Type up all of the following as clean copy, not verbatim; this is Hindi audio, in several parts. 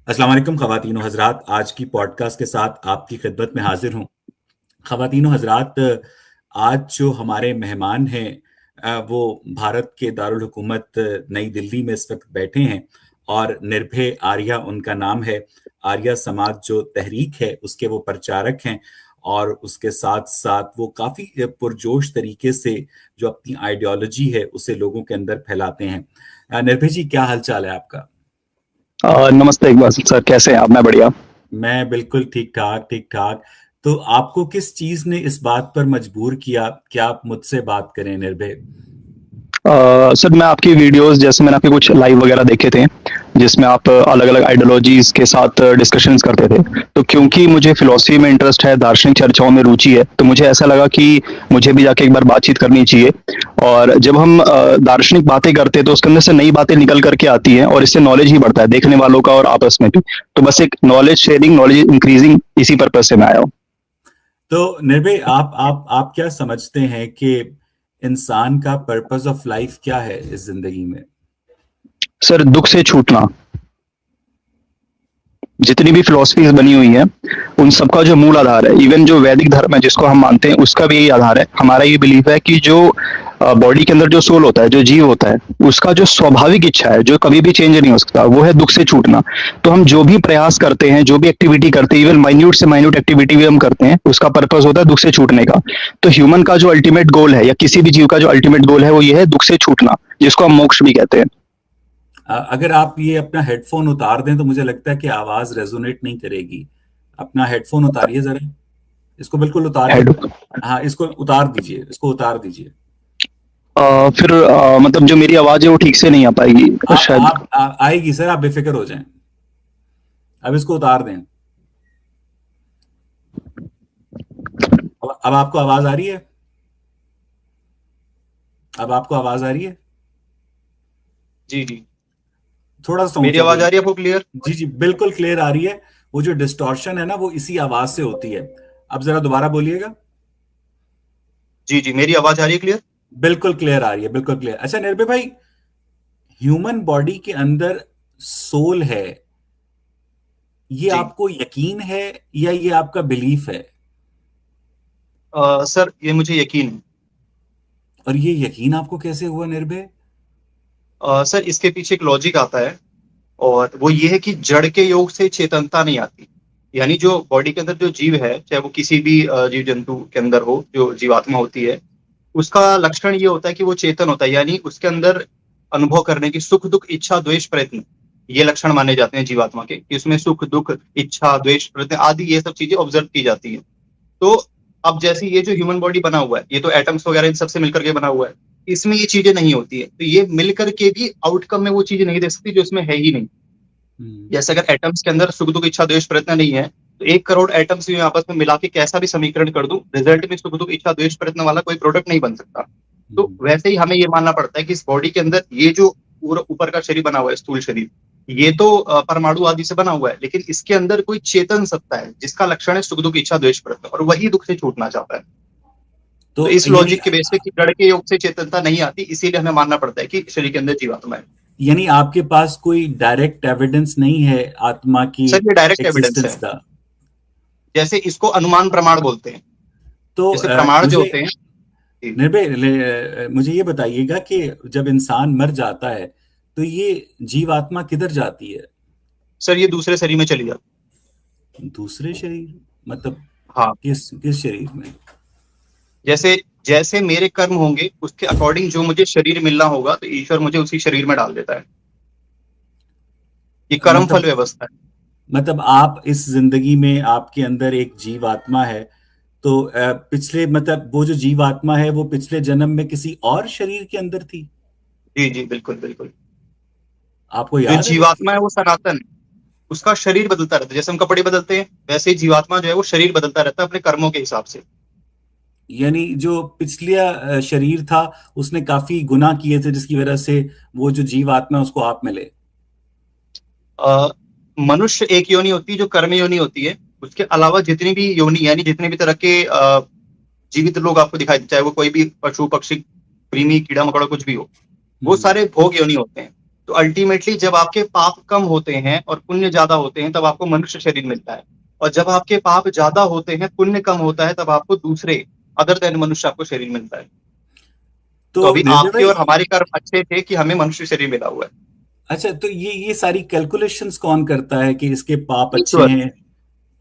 अस्सलाम वालेकुम ख़वातीनो हज़रात। आज की पॉडकास्ट के साथ आपकी खिदमत में हाजिर हूँ। ख़वातीनो हज़रात, आज जो हमारे मेहमान हैं वो भारत के दारुल हुकूमत नई दिल्ली में इस वक्त बैठे हैं और निर्भय आर्या उनका नाम है। आर्या समाज जो तहरीक है उसके वो प्रचारक हैं और उसके साथ साथ वो काफ़ी पुरजोश तरीके से जो अपनी आइडियोलॉजी है उसे लोगों के अंदर फैलाते हैं। निर्भय जी, क्या हाल चाल है आपका? नमस्ते इकबाल सर, कैसे हैं आप? मैं बढ़िया। मैं बिल्कुल ठीक ठाक ठीक ठाक। तो आपको किस चीज ने इस बात पर मजबूर किया कि आप मुझसे बात करें, निर्भय? सर, मैं आपकी वीडियोस, जैसे मैंने आपके कुछ लाइव वगैरह देखे थे जिसमें आप अलग अलग आइडियोलॉजीज के साथ डिस्कशंस करते थे। तो क्योंकि मुझे फिलॉसफी में इंटरेस्ट है, दार्शनिक चर्चाओं में रुचि है, तो मुझे ऐसा लगा कि मुझे भी जाके एक बार बातचीत करनी चाहिए। और जब हम दार्शनिक बातें करते हैं तो उसके अंदर से नई बातें निकल करके आती हैं और इससे नॉलेज ही बढ़ता है देखने वालों का और आपस में भी। तो बस एक नॉलेज शेयरिंग, नॉलेज इंक्रीजिंग, इसी पर्पज से मैं आया हूँ। तो निर्भय, आप क्या समझते हैं कि इंसान का पर्पस ऑफ लाइफ क्या है इस जिंदगी में? सर, दुख से छूटना। जितनी भी फिलोसफीज बनी हुई हैं उन सबका जो मूल आधार है, इवन जो वैदिक धर्म है जिसको हम मानते हैं, उसका भी यही आधार है। हमारा ये बिलीफ है कि जो बॉडी के अंदर जो सोल होता है, जो जीव होता है, उसका जो स्वाभाविक इच्छा है जो कभी भी चेंज नहीं हो सकता, वो है दुख से छूटना। तो हम जो भी प्रयास करते हैं, जो भी एक्टिविटी करते हैं, इवन माइन्यूट से माइन्यूट एक्टिविटी भी हम करते हैं, उसका पर्पस होता है दुख से छूटने का। तो ह्यूमन का जो अल्टीमेट गोल है, या किसी भी जीव का जो अल्टीमेट गोल है, वो ये है दुख से छूटना, जिसको हम मोक्ष भी कहते हैं। अगर आप ये अपना हेडफोन उतार दें तो मुझे लगता है कि आवाज रेजोनेट नहीं करेगी। अपना हेडफोन उतारिए जरा, इसको बिल्कुल उतारिए। हेड हाँ, इसको उतार दीजिए, इसको उतार दीजिए। फिर मतलब जो मेरी आवाज है वो ठीक से नहीं आ पाएगी शायद। आएगी सर, आप बेफिक्र हो जाएं। अब इसको उतार दें। अब आपको आवाज आ रही है? अब आपको आवाज आ रही है? जी जी। थोड़ा सा मेरी ऊंचा आवाज आ बोलिए। रही है आपको क्लियर? जी जी, बिल्कुल क्लियर आ रही है। वो जो डिस्टॉर्शन है ना, वो इसी आवाज से होती है। अब जरा दोबारा बोलिएगा। जी जी, मेरी आवाज आ रही है क्लियर? बिल्कुल क्लियर आ रही है, बिल्कुल क्लियर। अच्छा निर्भय भाई, ह्यूमन बॉडी के अंदर सोल है, ये जी। आपको यकीन है या ये आपका बिलीफ है? सर, ये मुझे यकीन है। और ये यकीन आपको कैसे हुआ, निर्भय? सर, इसके पीछे एक लॉजिक आता है, और वो ये है कि जड़ के योग से चेतनता नहीं आती। यानी जो बॉडी के अंदर जो जीव है, चाहे वो किसी भी जीव जंतु के अंदर हो, जो जीवात्मा होती है, उसका लक्षण ये होता है कि वो चेतन होता है। यानी उसके अंदर अनुभव करने की सुख दुख इच्छा द्वेष प्रयत्न, ये लक्षण माने जाते हैं जीवात्मा के, कि उसमें सुख दुख इच्छा द्वेष प्रयत्न आदि ये सब चीजें ऑब्जर्व की जाती है। तो अब जैसे ये जो ह्यूमन बॉडी बना हुआ है, ये तो एटम्स वगैरह इन सबसे मिलकर के बना हुआ है, इसमें ये चीजें नहीं होती है, तो ये मिलकर के भी आउटकम में वो चीजें नहीं दे सकती जो इसमें है ही नहीं। जैसे अगर एटम्स के अंदर सुख दुख इच्छा द्वेष प्रयत्न नहीं है, तो 1 करोड़ एटम्स भी मैं आपस में मिला के कैसा भी समीकरण कर दूं, रिजल्ट में सुख दुख इच्छा द्वेष प्रयत्न वाला कोई प्रोडक्ट नहीं बन सकता। तो वैसे ही हमें ये मानना पड़ता है कि इस बॉडी के अंदर ये जो पूरा ऊपर का शरीर बना हुआ है, स्थूल शरीर, ये तो परमाणु आदि से बना हुआ है, लेकिन इसके अंदर कोई चेतन सत्ता है जिसका लक्षण है सुख दुख इच्छा द्वेष प्रयत्न, और वही दुख से छूटना चाहता है। तो तो इस यानी लॉजिक के बेस पे कि जड़ के योग से चेतनता नहीं आती, इसीलिए हमें मानना पड़ता है कि शरीर के अंदर जीवात्मा है। यानी आपके पास कोई डायरेक्ट एविडेंस नहीं है आत्मा की सर, ये डायरेक्ट एविडेंस है। एग्जिस्टेंस का? जैसे इसको अनुमान प्रमाण बोलते हैं। तो जैसे प्रमाण जो मुझे होते हैं। जी। निर्भय मुझे ये बताइएगा कि जब इंसान मर जाता है तो ये जीवात्मा किधर जाती है? सर, ये दूसरे शरीर में चली जाती। दूसरे शरीर मतलब हाँ। किस किस शरीर में? जैसे जैसे मेरे कर्म होंगे उसके अकॉर्डिंग जो मुझे शरीर मिलना होगा, तो ईश्वर मुझे उसी शरीर में डाल देता है। ये कर्म फल मतलब व्यवस्था है। मतलब आप इस जिंदगी में आपके अंदर एक जीवात्मा है, तो पिछले मतलब वो जो जीवात्मा है वो पिछले जन्म में किसी और शरीर के अंदर थी? जी जी, बिल्कुल बिल्कुल। आपको जो याद है वो जीवात्मा है वो सनातन है, उसका शरीर बदलता रहता है। जैसे हम कपड़े बदलते हैं, वैसे ही जीवात्मा जो है वो शरीर बदलता रहता है अपने कर्मों के हिसाब से। यानी जो पिछला शरीर था उसने काफी गुनाह किए थे जिसकी वजह से वो जो जीवात्मा है उसको आप मिले। अ, मनुष्य एक योनि होती है जो कर्म योनि होती है। उसके अलावा जितनी भी योनि, यानी जितने भी तरह के जीवित लोग आपको दिखाई देते, चाहे वो कोई भी पशु पक्षी कृमि कीड़ा मकोड़ा कुछ भी हो, वो सारे भोग योनि होते हैं। तो अल्टीमेटली जब आपके पाप कम होते हैं और पुण्य ज्यादा होते हैं तब आपको मनुष्य शरीर मिलता है, और जब आपके पाप ज्यादा होते हैं पुण्य कम होता है तब आपको दूसरे अदर देन मनुष्य आपको शरीर मिलता है। तो तो अभी निर्भय आपके और भाई, हमारे कर्म अच्छे थे कि हमें मनुष्य शरीर मिला हुआ है। अच्छा तो ये सारी कैलकुलेशंस कौन करता है कि इसके पाप अच्छे ईश्वर। हैं?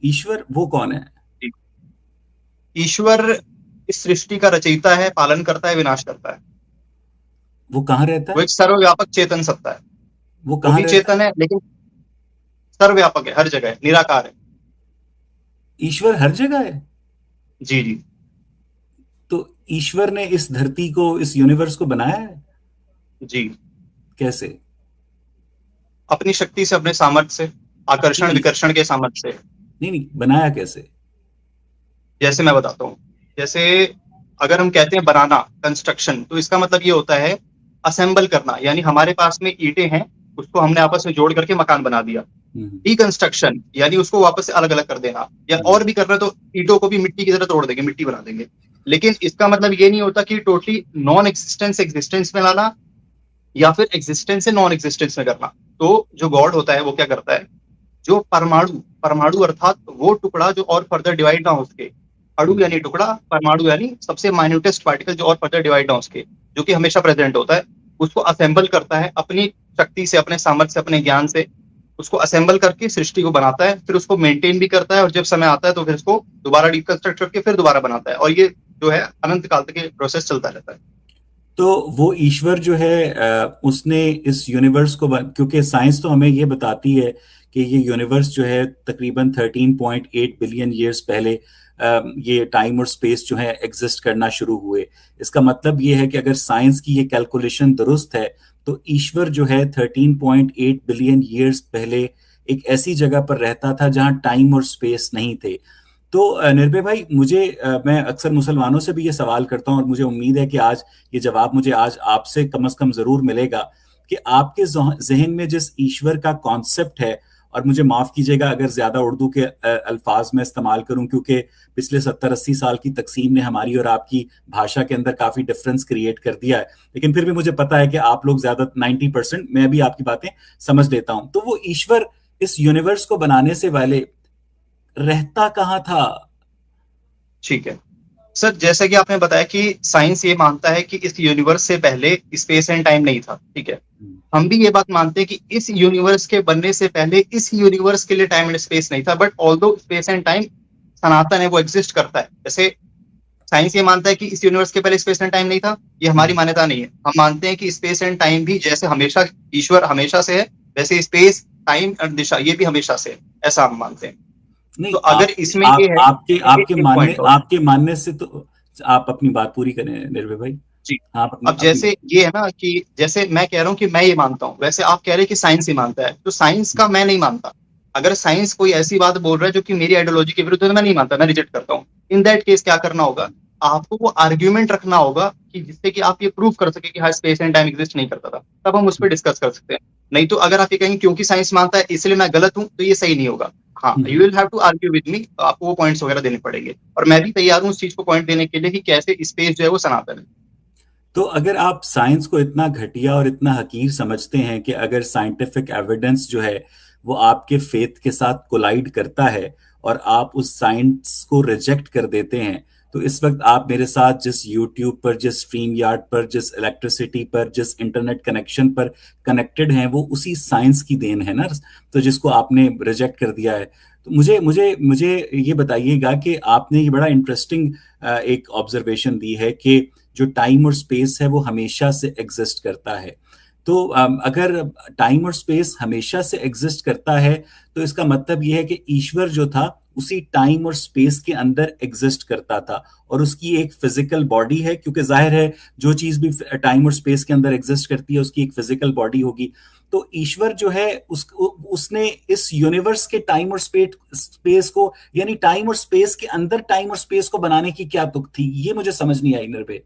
ईश्वर वो कौन है? ईश्वर इस सृष्टि का रचयिता है, पालन करता है, विनाश करता है। वो कहाँ रहता वो है? एक सर्वव्यापक चेतन सत्ता है। वो वो कहाँ भी रहता चेतन है लेकिन सर्वव्यापक है, हर जगह है, निराकार है। है? ईश्वर हर जगह है? जी जी। तो ईश्वर ने इस धरती को, इस यूनिवर्स को बनाया है जी। कैसे? अपनी शक्ति से, अपने सामर्थ्य से, नहीं आकर्षण नहीं, विकर्षण के सामर्थ्य से। नहीं नहीं, बनाया कैसे? जैसे मैं बताता हूँ, जैसे अगर हम कहते हैं बनाना, कंस्ट्रक्शन, तो इसका मतलब ये होता है असेंबल करना, यानी हमारे पास में ईंटें हैं, उसको हमने आपस में जोड़ करके मकान बना दिया। हम्म, डीकंस्ट्रक्शन यानी उसको वापस से अलग अलग कर देना, या हम्म, और भी करना तो ईंटों को भी मिट्टी की तरह तोड़ देंगे, मिट्टी बना देंगे। लेकिन इसका मतलब ये नहीं होता कि टोटली नॉन एक्सिस्टेंस एग्जिस्टेंस में लाना या फिर एग्जिस्टेंस से नॉन एग्जिस्टेंस में करना। तो जो गॉड होता है वो क्या करता है, जो परमाणु, परमाणु अर्थात वो टुकड़ा जो और फर्दर डिवाइड ना हो सके, अणु हम्म। यानी टुकड़ा, परमाणु यानी सबसे माइन्यूटेस्ट पार्टिकल जो और फर्दर डिवाइड ना हो सके, जो कि हमेशा प्रेजेंट होता है, उसको असेंबल करता है अपनी शक्ति से, अपने सामर्थ्य से, अपने ज्ञान से। उसको असेंबल करके सृष्टि को बनाता है, फिर उसको मेंटेन भी करता है, और जब समय आता है तो फिर उसको दोबारा डिकंस्ट्रक्ट करके फिर दोबारा बनाता है, और ये जो है अनंत काल तक ये प्रोसेस चलता रहता है। तो वो ईश्वर जो है उसने इस यूनिवर्स को क्योंकि साइंस तो हमें ये बताती है कि ये यूनिवर्स जो है तकरीबन 13.8 बिलियन ईयर्स पहले ये टाइम और स्पेस जो है एग्जिस्ट करना शुरू हुए। इसका मतलब ये है कि अगर साइंस की ये कैलकुलेशन दुरुस्त है तो ईश्वर जो है 13.8 बिलियन ईयर्स पहले एक ऐसी जगह पर रहता था जहां टाइम और स्पेस नहीं थे। तो निर्भय भाई, मैं अक्सर मुसलमानों से भी ये सवाल करता हूं और मुझे उम्मीद है कि आज ये जवाब मुझे आज आपसे कम से कम जरूर मिलेगा कि आपके जहन में जिस ईश्वर का कॉन्सेप्ट है, और मुझे माफ कीजिएगा अगर ज्यादा उर्दू के अल्फाज में इस्तेमाल करूं क्योंकि पिछले 70-80 साल की तकसीम ने हमारी और आपकी भाषा के अंदर काफी डिफरेंस क्रिएट कर दिया है, लेकिन फिर भी मुझे पता है कि आप लोग ज्यादा 90%, मैं भी आपकी बातें समझ लेता हूं। तो वो ईश्वर इस यूनिवर्स को बनाने से पहले रहता कहाँ था? ठीक है सर, जैसा कि आपने बताया कि साइंस ये मानता है कि इस यूनिवर्स से पहले स्पेस एंड टाइम नहीं था, ठीक है। हम भी ये बात मानते हैं कि इस यूनिवर्स के बनने से पहले इस यूनिवर्स के लिए टाइम एंड स्पेस नहीं था, but although space and time सनातन है, वो एग्जिस्ट करता है। जैसे साइंस ये मानता है कि इस यूनिवर्स के पहले स्पेस एंड टाइम नहीं था, ये हमारी मान्यता नहीं है। हम मानते हैं कि स्पेस एंड टाइम भी जैसे हमेशा ईश्वर हमेशा से है, वैसे स्पेस टाइम और दिशा ये भी हमेशा से है, ऐसा हम मानते हैं। नहीं, तो अगर इसमें ये है, एक पॉइंट और। आपके मानने से तो आप अपनी बात पूरी करें निर्भय भाई। जी। आप अपनी अब अपनी जैसे ये है ना कि जैसे मैं कह रहा हूँ कि मैं ये मानता हूँ, वैसे आप कह रहे हैं कि साइंस ही मानता है, तो साइंस का मैं नहीं मानता। अगर साइंस कोई ऐसी बात बोल रहा है जो कि मेरी आइडियोलॉजी के विरुद्ध है तो मैं नहीं मानता, मैं रिजेक्ट करता हूँ। इन दैट केस क्या करना होगा, आपको वो आर्ग्यूमेंट रखना होगा कि जिससे कि आप ये प्रूव कर सके कि हाँ स्पेस एंड टाइम एग्जिस्ट नहीं करता था, तब हम उस पर डिस्कस कर सकते हैं। नहीं तो अगर आप ये कहेंगे क्योंकि साइंस मानता है इसलिए मैं गलत हूँ, तो ये सही नहीं होगा। हाँ, you will have to argue with me, आपको वो पॉइंट्स वगैरह देने पड़ेंगे, और मैं भी तैयार हूँ उस चीज को पॉइंट देने के लिए कि कैसे स्पेस जो है वो सनातन है। तो अगर आप साइंस को इतना घटिया और इतना हकीर समझते हैं कि अगर साइंटिफिक एविडेंस जो है वो आपके फेथ के साथ कोलाइड करता है और आप उस साइंस को रिजेक्ट कर देते हैं, तो इस वक्त आप मेरे साथ जिस यूट्यूब पर, जिस स्ट्रीम यार्ड पर, जिस इलेक्ट्रिसिटी पर, जिस इंटरनेट कनेक्शन पर कनेक्टेड हैं, वो उसी साइंस की देन है ना, तो जिसको आपने रिजेक्ट कर दिया है। तो मुझे मुझे मुझे ये बताइएगा कि आपने ये बड़ा इंटरेस्टिंग एक ऑब्जर्वेशन दी है कि जो टाइम और स्पेस है वो हमेशा से एग्जिस्ट करता है। तो अगर टाइम और स्पेस हमेशा से एग्जिस्ट करता है तो इसका मतलब यह है कि ईश्वर जो था उसी टाइम और स्पेस के अंदर एग्जिस्ट करता था, और उसकी एक फिजिकल बॉडी है, क्योंकि जाहिर है जो चीज भी टाइम और स्पेस के अंदर एग्जिस्ट करती है उसकी एक फिजिकल बॉडी होगी। तो ईश्वर जो है उसने इस यूनिवर्स के टाइम और स्पेस को, यानी टाइम और स्पेस के अंदर टाइम और स्पेस को बनाने की क्या तुक थी, ये मुझे समझ नहीं आई निर्भय।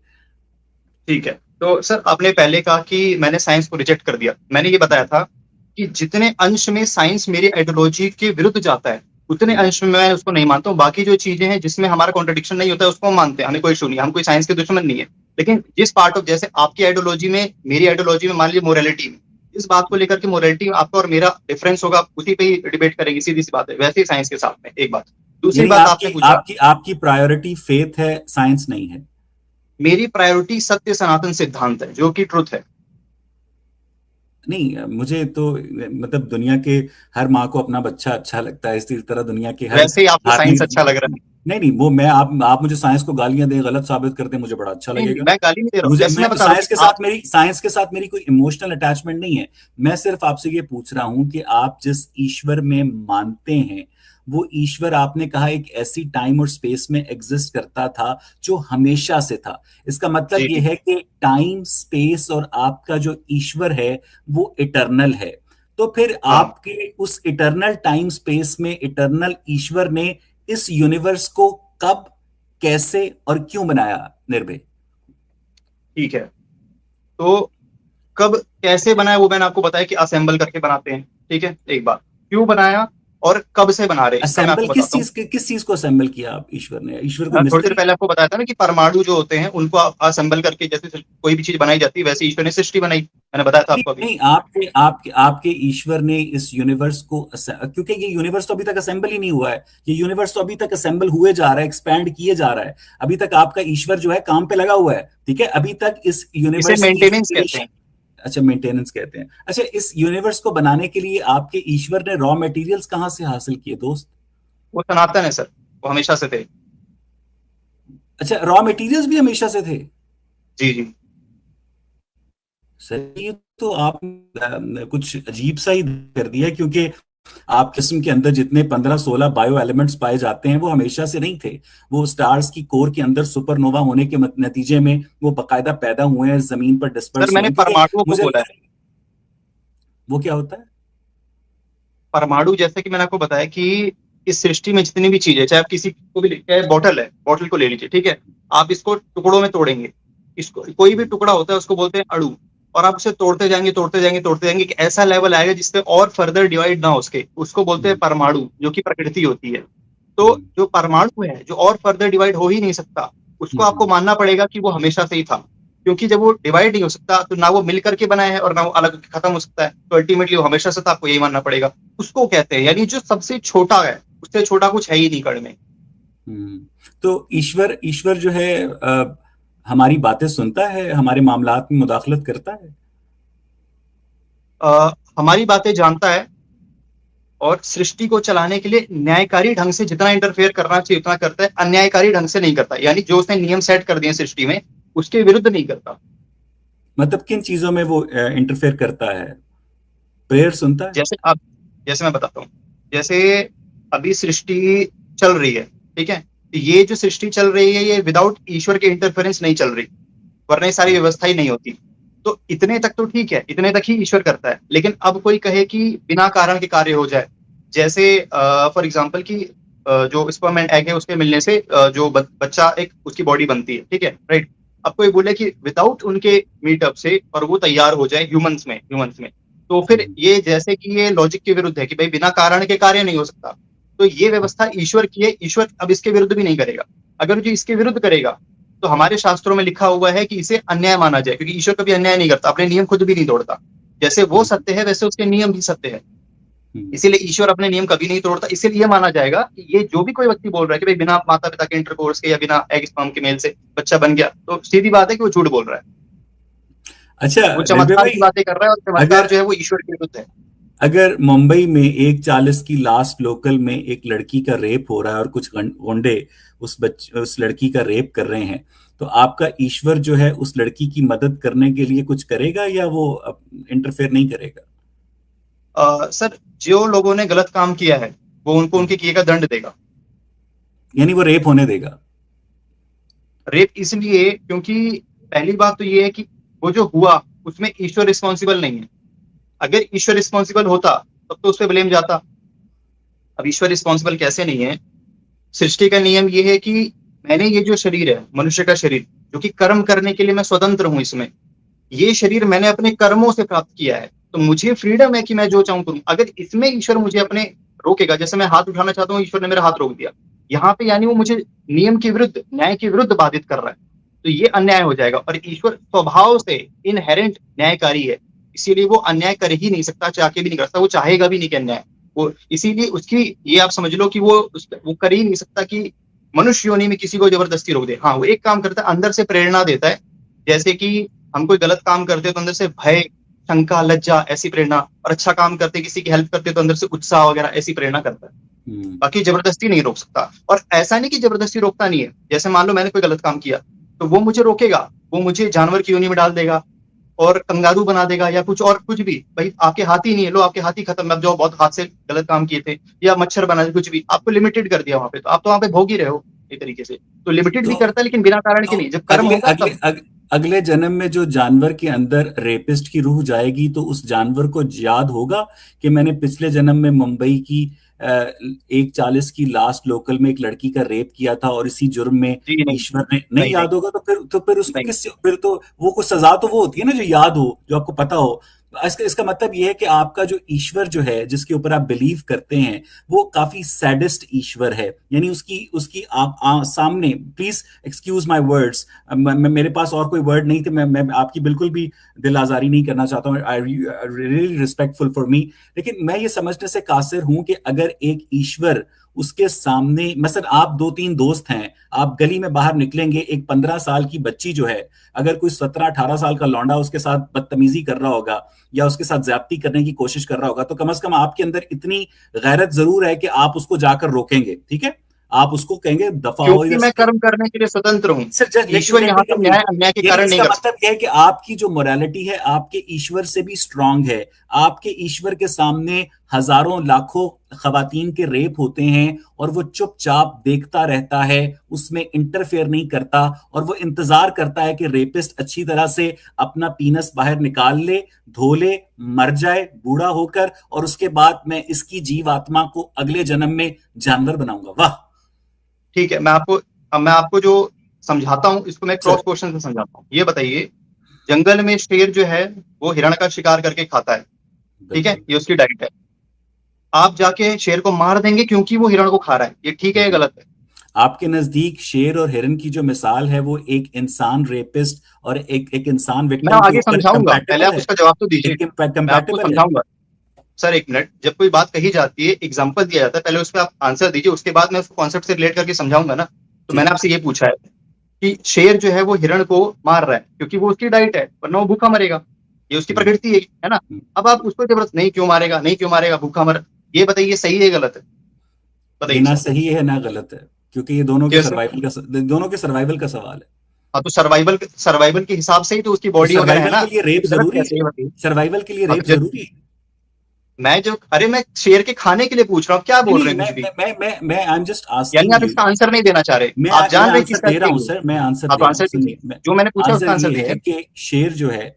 ठीक है, तो सर आपने पहले कहा कि मैंने साइंस को रिजेक्ट कर दिया। मैंने ये बताया था कि जितने अंश में साइंस मेरी आइडियोलॉजी के विरुद्ध जाता है उतने अंश में मैं उसको नहीं मानता हूँ। बाकी जो चीजें हैं जिसमें हमारा कॉन्ट्रडिक्शन नहीं होता है उसको हम मानते हैं, हमें कोई इशू नहीं है, हम कोई साइंस के दुश्मन नहीं है। लेकिन जिस पार्ट ऑफ, जैसे आपकी आइडियोलॉजी में, मेरी आइडियोलॉजी में मान लीजिए मोरालिटी में, इस बात को लेकर के मोरालिटी आपका और मेरा डिफरेंस होगा, उसी पे ही डिबेट करेंगे, सीधी सी बात है। वैसे ही साइंस के साथ में एक बात। दूसरी यानी बात आपने आपकी पूछा, आपकी आपकी प्रायोरिटी फेथ है, साइंस नहीं है? मेरी प्रायोरिटी सत्य सनातन सिद्धांत है, जो कि ट्रुथ है। नहीं, मुझे तो मतलब दुनिया के हर माँ को अपना बच्चा अच्छा लगता है, इसी तरह दुनिया के हर वैसे ही आपको साइंस अच्छा धार्मिक। लग रहा है। नहीं नहीं, वो मैं आप मुझे साइंस को गालियां दें, गलत साबित कर दें, मुझे बड़ा अच्छा नहीं नहीं, लगेगा। मैं गाली नहीं दे रहा हूँ, मुझे जैसे मैं मैं तो बता रहा हूँ कि आज साइंस के साथ मेरी कोई इमोशनल अटैचमेंट नहीं है। मैं सिर्फ आपसे ये पूछ रहा हूं कि आप जिस ईश्वर में मानते हैं, वो ईश्वर आपने कहा एक ऐसी टाइम और स्पेस में एग्जिस्ट करता था जो हमेशा से था। इसका मतलब जी ये जी है कि टाइम स्पेस और आपका जो ईश्वर है वो इटर्नल है। तो फिर हाँ आपके उस इटर्नल टाइम स्पेस में इटर्नल ईश्वर ने इस यूनिवर्स को कब, कैसे और क्यों बनाया, निर्भय? ठीक है। तो कब कैसे बनाया वो मैंने आपको बताया कि असेंबल करके बनाते हैं, ठीक है, एक बात। क्यों बनाया और कब से बना रहे हैं, इसका मैं असेंबल आपको बताता हूँ। किस चीज को असेंबल किया आप? ईश्वर ने, ईश्वर को थोड़ी देर मिस्त्री? पहले आपको बताया था ना कि परमाणु जो होते हैं उनको असेंबल करके जैसे कोई भी चीज बनाई जाती है, वैसे ईश्वर ने सृष्टि बनाई, मैंने बताया था नहीं आपको अभी। नहीं, आपके ईश्वर ने इस यूनिवर्स को क्योंकि ये यूनिवर्स तो अभी तक असेंबल ही नहीं हुआ है। ये यूनिवर्स तो अभी तक असेंबल हुए जा रहा है, एक्सपैंड किए जा रहा है। अभी तक आपका ईश्वर जो है काम पे लगा हुआ है, ठीक है? अभी तक इस इसे यूनिवर्स की जो मेंटेनेंस कहते creation- हैं। अच्छा, मेंटेनेंस कहते हैं। अच्छा, इस यूनिवर्स को बनाने के लिए आपके ईश्वर ने रॉ मटेरियल्स कहाँ से हासिल किए, दोस्त? वो सनातन है सर, वो हमेशा से थे। अच्छा, रॉ मटेरियल्स भी हमेशा से थे? जी जी। सही। ये तो आप कुछ अजीब सा ही कर दिया, क्योंकि आप जिस्म के अंदर जितने 15-16 बायो एलिमेंट्स पाए जाते हैं वो हमेशा से नहीं थे। वो स्टार्स की कोर के अंदर सुपरनोवा होने के नतीजे में वो बकायदा पैदा हुए हैं, जमीन पर सर डिस्पर्स हुए मैंने हैं, क्योंकि परमाणुओं को मुझे बोला है। वो क्या होता है? परमाणु जैसे कि मैंने आपको बताया कि इस सृष्टि में जितनी भी चीजें, चाहे आप किसी को भी चाहे बॉटल है, बॉटल को ले लीजिए, ठीक है, आप इसको टुकड़ों में तोड़ेंगे, इसको कोई भी टुकड़ा होता है उसको बोलते हैं अणु। और आप उसे तोड़ते जाएंगे तोड़ते जाएंगे तोड़ते जाएंगे, एक ऐसा लेवल आएगा जिससे और फर्दर डिवाइड ना हो सके, उसको बोलते हैं हम्म, परमाणु, जो कि प्रकृति होती है। तो हम्म, जो परमाणु है जो और फर्दर डिवाइड हो ही नहीं सकता, उसको आपको हम्म, मानना पड़ेगा कि वो हमेशा से ही था। क्योंकि जब वो डिवाइड नहीं हो सकता तो ना वो मिल करके बना है और ना वो अलग होकर खत्म हो सकता है, तो अल्टीमेटली वो हमेशा से था, आपको यही मानना पड़ेगा। उसको कहते हैं, यानी जो सबसे छोटा है, उससे छोटा कुछ है ही नहीं कण में। हम्म। तो ईश्वर ईश्वर जो है हमारी बातें सुनता है, हमारे मामलात में मुदाखलत करता है? हमारी बातें जानता है, और सृष्टि को चलाने के लिए न्यायकारी ढंग से जितना इंटरफेयर करना चाहिए उतना करता है, अन्यायकारी ढंग से नहीं करता, यानी जो उसने नियम सेट कर दिए सृष्टि में उसके विरुद्ध नहीं करता। मतलब किन चीजों में वो इंटरफेयर करता है? प्रेयर सुनता है? जैसे अब, जैसे मैं बताता हूँ, जैसे अभी सृष्टि चल रही है, ठीक है, तो ये जो सृष्टि चल रही है ये विदाउट ईश्वर के इंटरफेरेंस नहीं चल रही, वरना ये सारी व्यवस्था ही नहीं होती। तो इतने तक तो ठीक है, इतने तक ही ईश्वर करता है। लेकिन अब कोई कहे कि बिना कारण के कार्य हो जाए, जैसे फॉर एग्जाम्पल कि जो स्पर्म एंड एग है उसके मिलने से जो बच्चा एक उसकी बॉडी बनती है, ठीक है, राइट। अब कोई बोले कि विदाउट उनके मीटअप से और वो तैयार हो जाए ह्यूमंस में, तो फिर हम्म, ये जैसे कि ये लॉजिक के विरुद्ध है कि भाई बिना कारण के कार्य नहीं हो सकता। तो ये व्यवस्था ईश्वर की है, ईश्वर अब इसके विरुद्ध भी नहीं करेगा। अगर जो इसके विरुद्ध करेगा तो हमारे शास्त्रों में लिखा हुआ है कि इसे अन्याय माना जाए, क्योंकि ईश्वर कभी अन्याय नहीं करता, अपने नियम खुद भी नहीं तोड़ता। जैसे वो हम्म, सत्य है वैसे उसके नियम भी सत्य है। हम्म। इसीलिए ईश्वर अपने नियम कभी नहीं तोड़ता। इसीलिए ये माना जाएगा कि ये जो भी कोई व्यक्ति बोल रहा है कि भाई बिना माता पिता के इंटरकोर्स के या बिना एग स्पर्म के मेल से बच्चा बन गया, तो सीधी बात है कि वो झूठ बोल रहा है। अच्छा, वो निर्भय चमत्कार की भाई, बातें कर रहा है, और चमत्कार अगर जो है वो ईश्वर के विरुद्ध है। अगर मुंबई में 1:40 की लास्ट लोकल में एक लड़की का रेप हो रहा है और कुछ गुंडे उस लड़की का रेप कर रहे हैं, तो आपका ईश्वर जो है उस लड़की की मदद करने के लिए कुछ करेगा या वो इंटरफेयर नहीं करेगा? सर जो लोगों ने गलत काम किया है वो उनको हम्म। उनके किए का दंड देगा। यानी वो रेप होने देगा? रेप इसलिए क्योंकि पहली बात तो ये है कि वो जो हुआ उसमें ईश्वर रिस्पॉन्सिबल नहीं है। अगर ईश्वर रिस्पॉन्सिबल होता तब तो उस पर ब्लेम जाता। अब ईश्वर रिस्पॉन्सिबल कैसे नहीं है? सृष्टि का नियम ये है कि मैंने ये जो शरीर है, मनुष्य का शरीर, जो कि कर्म करने के लिए मैं स्वतंत्र हूं इसमें, ये शरीर मैंने अपने कर्मों से प्राप्त किया है, तो मुझे फ्रीडम है कि मैं जो चाहूं करूं। अगर इसमें ईश्वर मुझे अपने रोकेगा, जैसे मैं हाथ उठाना चाहता हूँ, ईश्वर ने मेरा हाथ रोक दिया यहाँ पे, यानी वो मुझे नियम के विरुद्ध, न्याय के विरुद्ध बाधित कर रहा है, तो ये अन्याय हो जाएगा। और ईश्वर स्वभाव से इनहेरेंट न्यायकारी है। इसीलिए वो अन्याय कर ही नहीं सकता, चाह के भी नहीं कर सकता, वो चाहेगा भी नहीं कि अन्याय वो, इसीलिए उसकी ये आप समझ लो कि वो कर ही नहीं सकता कि मनुष्य योनि में किसी को जबरदस्ती रोक दे। हाँ, वो एक काम करता है, अंदर से प्रेरणा देता है, जैसे कि हम कोई गलत काम करते हैं तो अंदर से भय, शंका, लज्जा, ऐसी प्रेरणा, और अच्छा काम करते किसी की हेल्प करते तो अंदर से उत्साह वगैरह ऐसी प्रेरणा करता है। बाकी जबरदस्ती नहीं रोक सकता। और ऐसा नहीं कि जबरदस्ती रोकता नहीं है, जैसे मान लो मैंने कोई गलत काम किया तो वो मुझे रोकेगा, वो मुझे जानवर की योनि में डाल देगा और कंगारू बना देगा या कुछ और कुछ भी। भाई आपके हाथ ही नहीं है, लो आपके हाथ ही खत्म, अब जो बहुत हाथ से गलत काम किए थे, या मच्छर बना दे, कुछ भी आपको लिमिटेड कर दिया वहां पे, तो आप तो वहां पे भोग ही रहे हो एक तरीके से। तो लिमिटेड भी करता है लेकिन बिना कारण के नहीं, जब कर्म होगा तब। अगले जन्म में जो जानवर के अंदर रेपिस्ट की रूह जाएगी तो उस जानवर को याद होगा कि मैंने पिछले जन्म में मुंबई की 1:40 की लास्ट लोकल में एक लड़की का रेप किया था और इसी जुर्म में ईश्वर ने नहीं याद होगा, तो फिर उसको किस, फिर तो वो कुछ सजा तो वो होती है ना जो याद हो, जो आपको पता हो। इसका मतलब ये है कि आपका जो ईश्वर जो है जिसके ऊपर आप बिलीव करते हैं वो काफी सैडिस्ट ईश्वर है, यानी उसकी आप सामने, प्लीज एक्सक्यूज माय वर्ड्स, मेरे पास और कोई वर्ड नहीं थे, मैं आपकी बिल्कुल भी दिल आजारी नहीं करना चाहता हूँ, I really respectful for me, लेकिन मैं ये समझने से कासिर हूं कि अगर एक ईश्वर उसके सामने, मसलन आप 2-3 दोस्त हैं, आप गली में बाहर निकलेंगे, एक 15 साल की बच्ची जो है, अगर कोई 17-18 साल का लौंडा उसके साथ बदतमीजी कर रहा होगा या उसके साथ ज्यादती करने की कोशिश कर रहा होगा, तो कम से कम आपके अंदर इतनी गैरत जरूर है कि आप उसको जाकर रोकेंगे, ठीक है, आप उसको कहेंगे दफा हो, क्योंकि मैं कर्म करने के लिए स्वतंत्र हूँ, ईश्वर यहाँ पर न्याय अन्याय के कारण नहीं कर सकता। मतलब यह है कि आपकी जो मोरालिटी है आपके ईश्वर से भी स्ट्रांग है। आपके ईश्वर के सामने हजारों लाखों खवातीन के रेप होते हैं और वो चुपचाप देखता रहता है, उसमें इंटरफेयर नहीं करता, और वो इंतजार करता है कि रेपिस्ट अच्छी तरह से अपना पीनस बाहर निकाल ले, धो ले, मर जाए बूढ़ा होकर, और उसके बाद मैं इसकी जीवात्मा को अगले जन्म में जानवर बनाऊंगा। वाह, ठीक है, मैं आपको जो समझाता हूँ इसको मैं क्रॉस क्वेश्चन से समझाता हूँ। ये बताइए, जंगल में शेर जो है वो हिरण का शिकार करके खाता है, ठीक है, ये उसकी डाइट है। आप जाके शेर को मार देंगे क्योंकि वो हिरण को खा रहा है, ये ठीक है या गलत है? आपके नजदीक शेर और हिरण की जो मिसाल है वो एक इंसान रेपिस्ट और एक इंसान विक्टिम, मैं आगे समझाऊंगा, पहले आप उसका जवाब तो दीजिए, मैं आपको समझाऊंगा। सर एक मिनट, जब कोई बात कही जाती है, एग्जांपल दिया जाता है, पहले उस पर आप आंसर दीजिए, उसके बाद मैं उसको कॉन्सेप्ट से रिलेट करके समझाऊंगा ना। तो मैंने आपसे ये पूछा है कि शेर जो है वो हिरण को मार रहा है क्योंकि वो उसकी डाइट है, वरना वो भूखा मरेगा, ये उसकी प्रकृति है ना। अब आप उसको जबरदस्त नहीं क्यों मारेगा, नहीं क्यों मारेगा, भूखा मर, ये बताइए सही है गलत है? बताइए। ना सही है ना गलत है, क्योंकि ये दोनों के सर्वाइवल का सवाल है। हाँ, तो सर्वाइवल के हिसाब से ही तो उसकी बॉडी वगैरह है ना। सर्वाइवल के लिए रेप जरूरी है। मैं शेर के खाने के लिए पूछ रहा हूँ, क्या बोल रहे हैं? मैं आई एम जस्ट आस्किंग, यानी आप इसका आंसर नहीं देना चाह रहे, आप जान रहे किसका दे रहा हूँ सर, मैं आंसर आप आंसर दीजिए, जो मैंने पूछा उसका आंसर है कि शेर जो है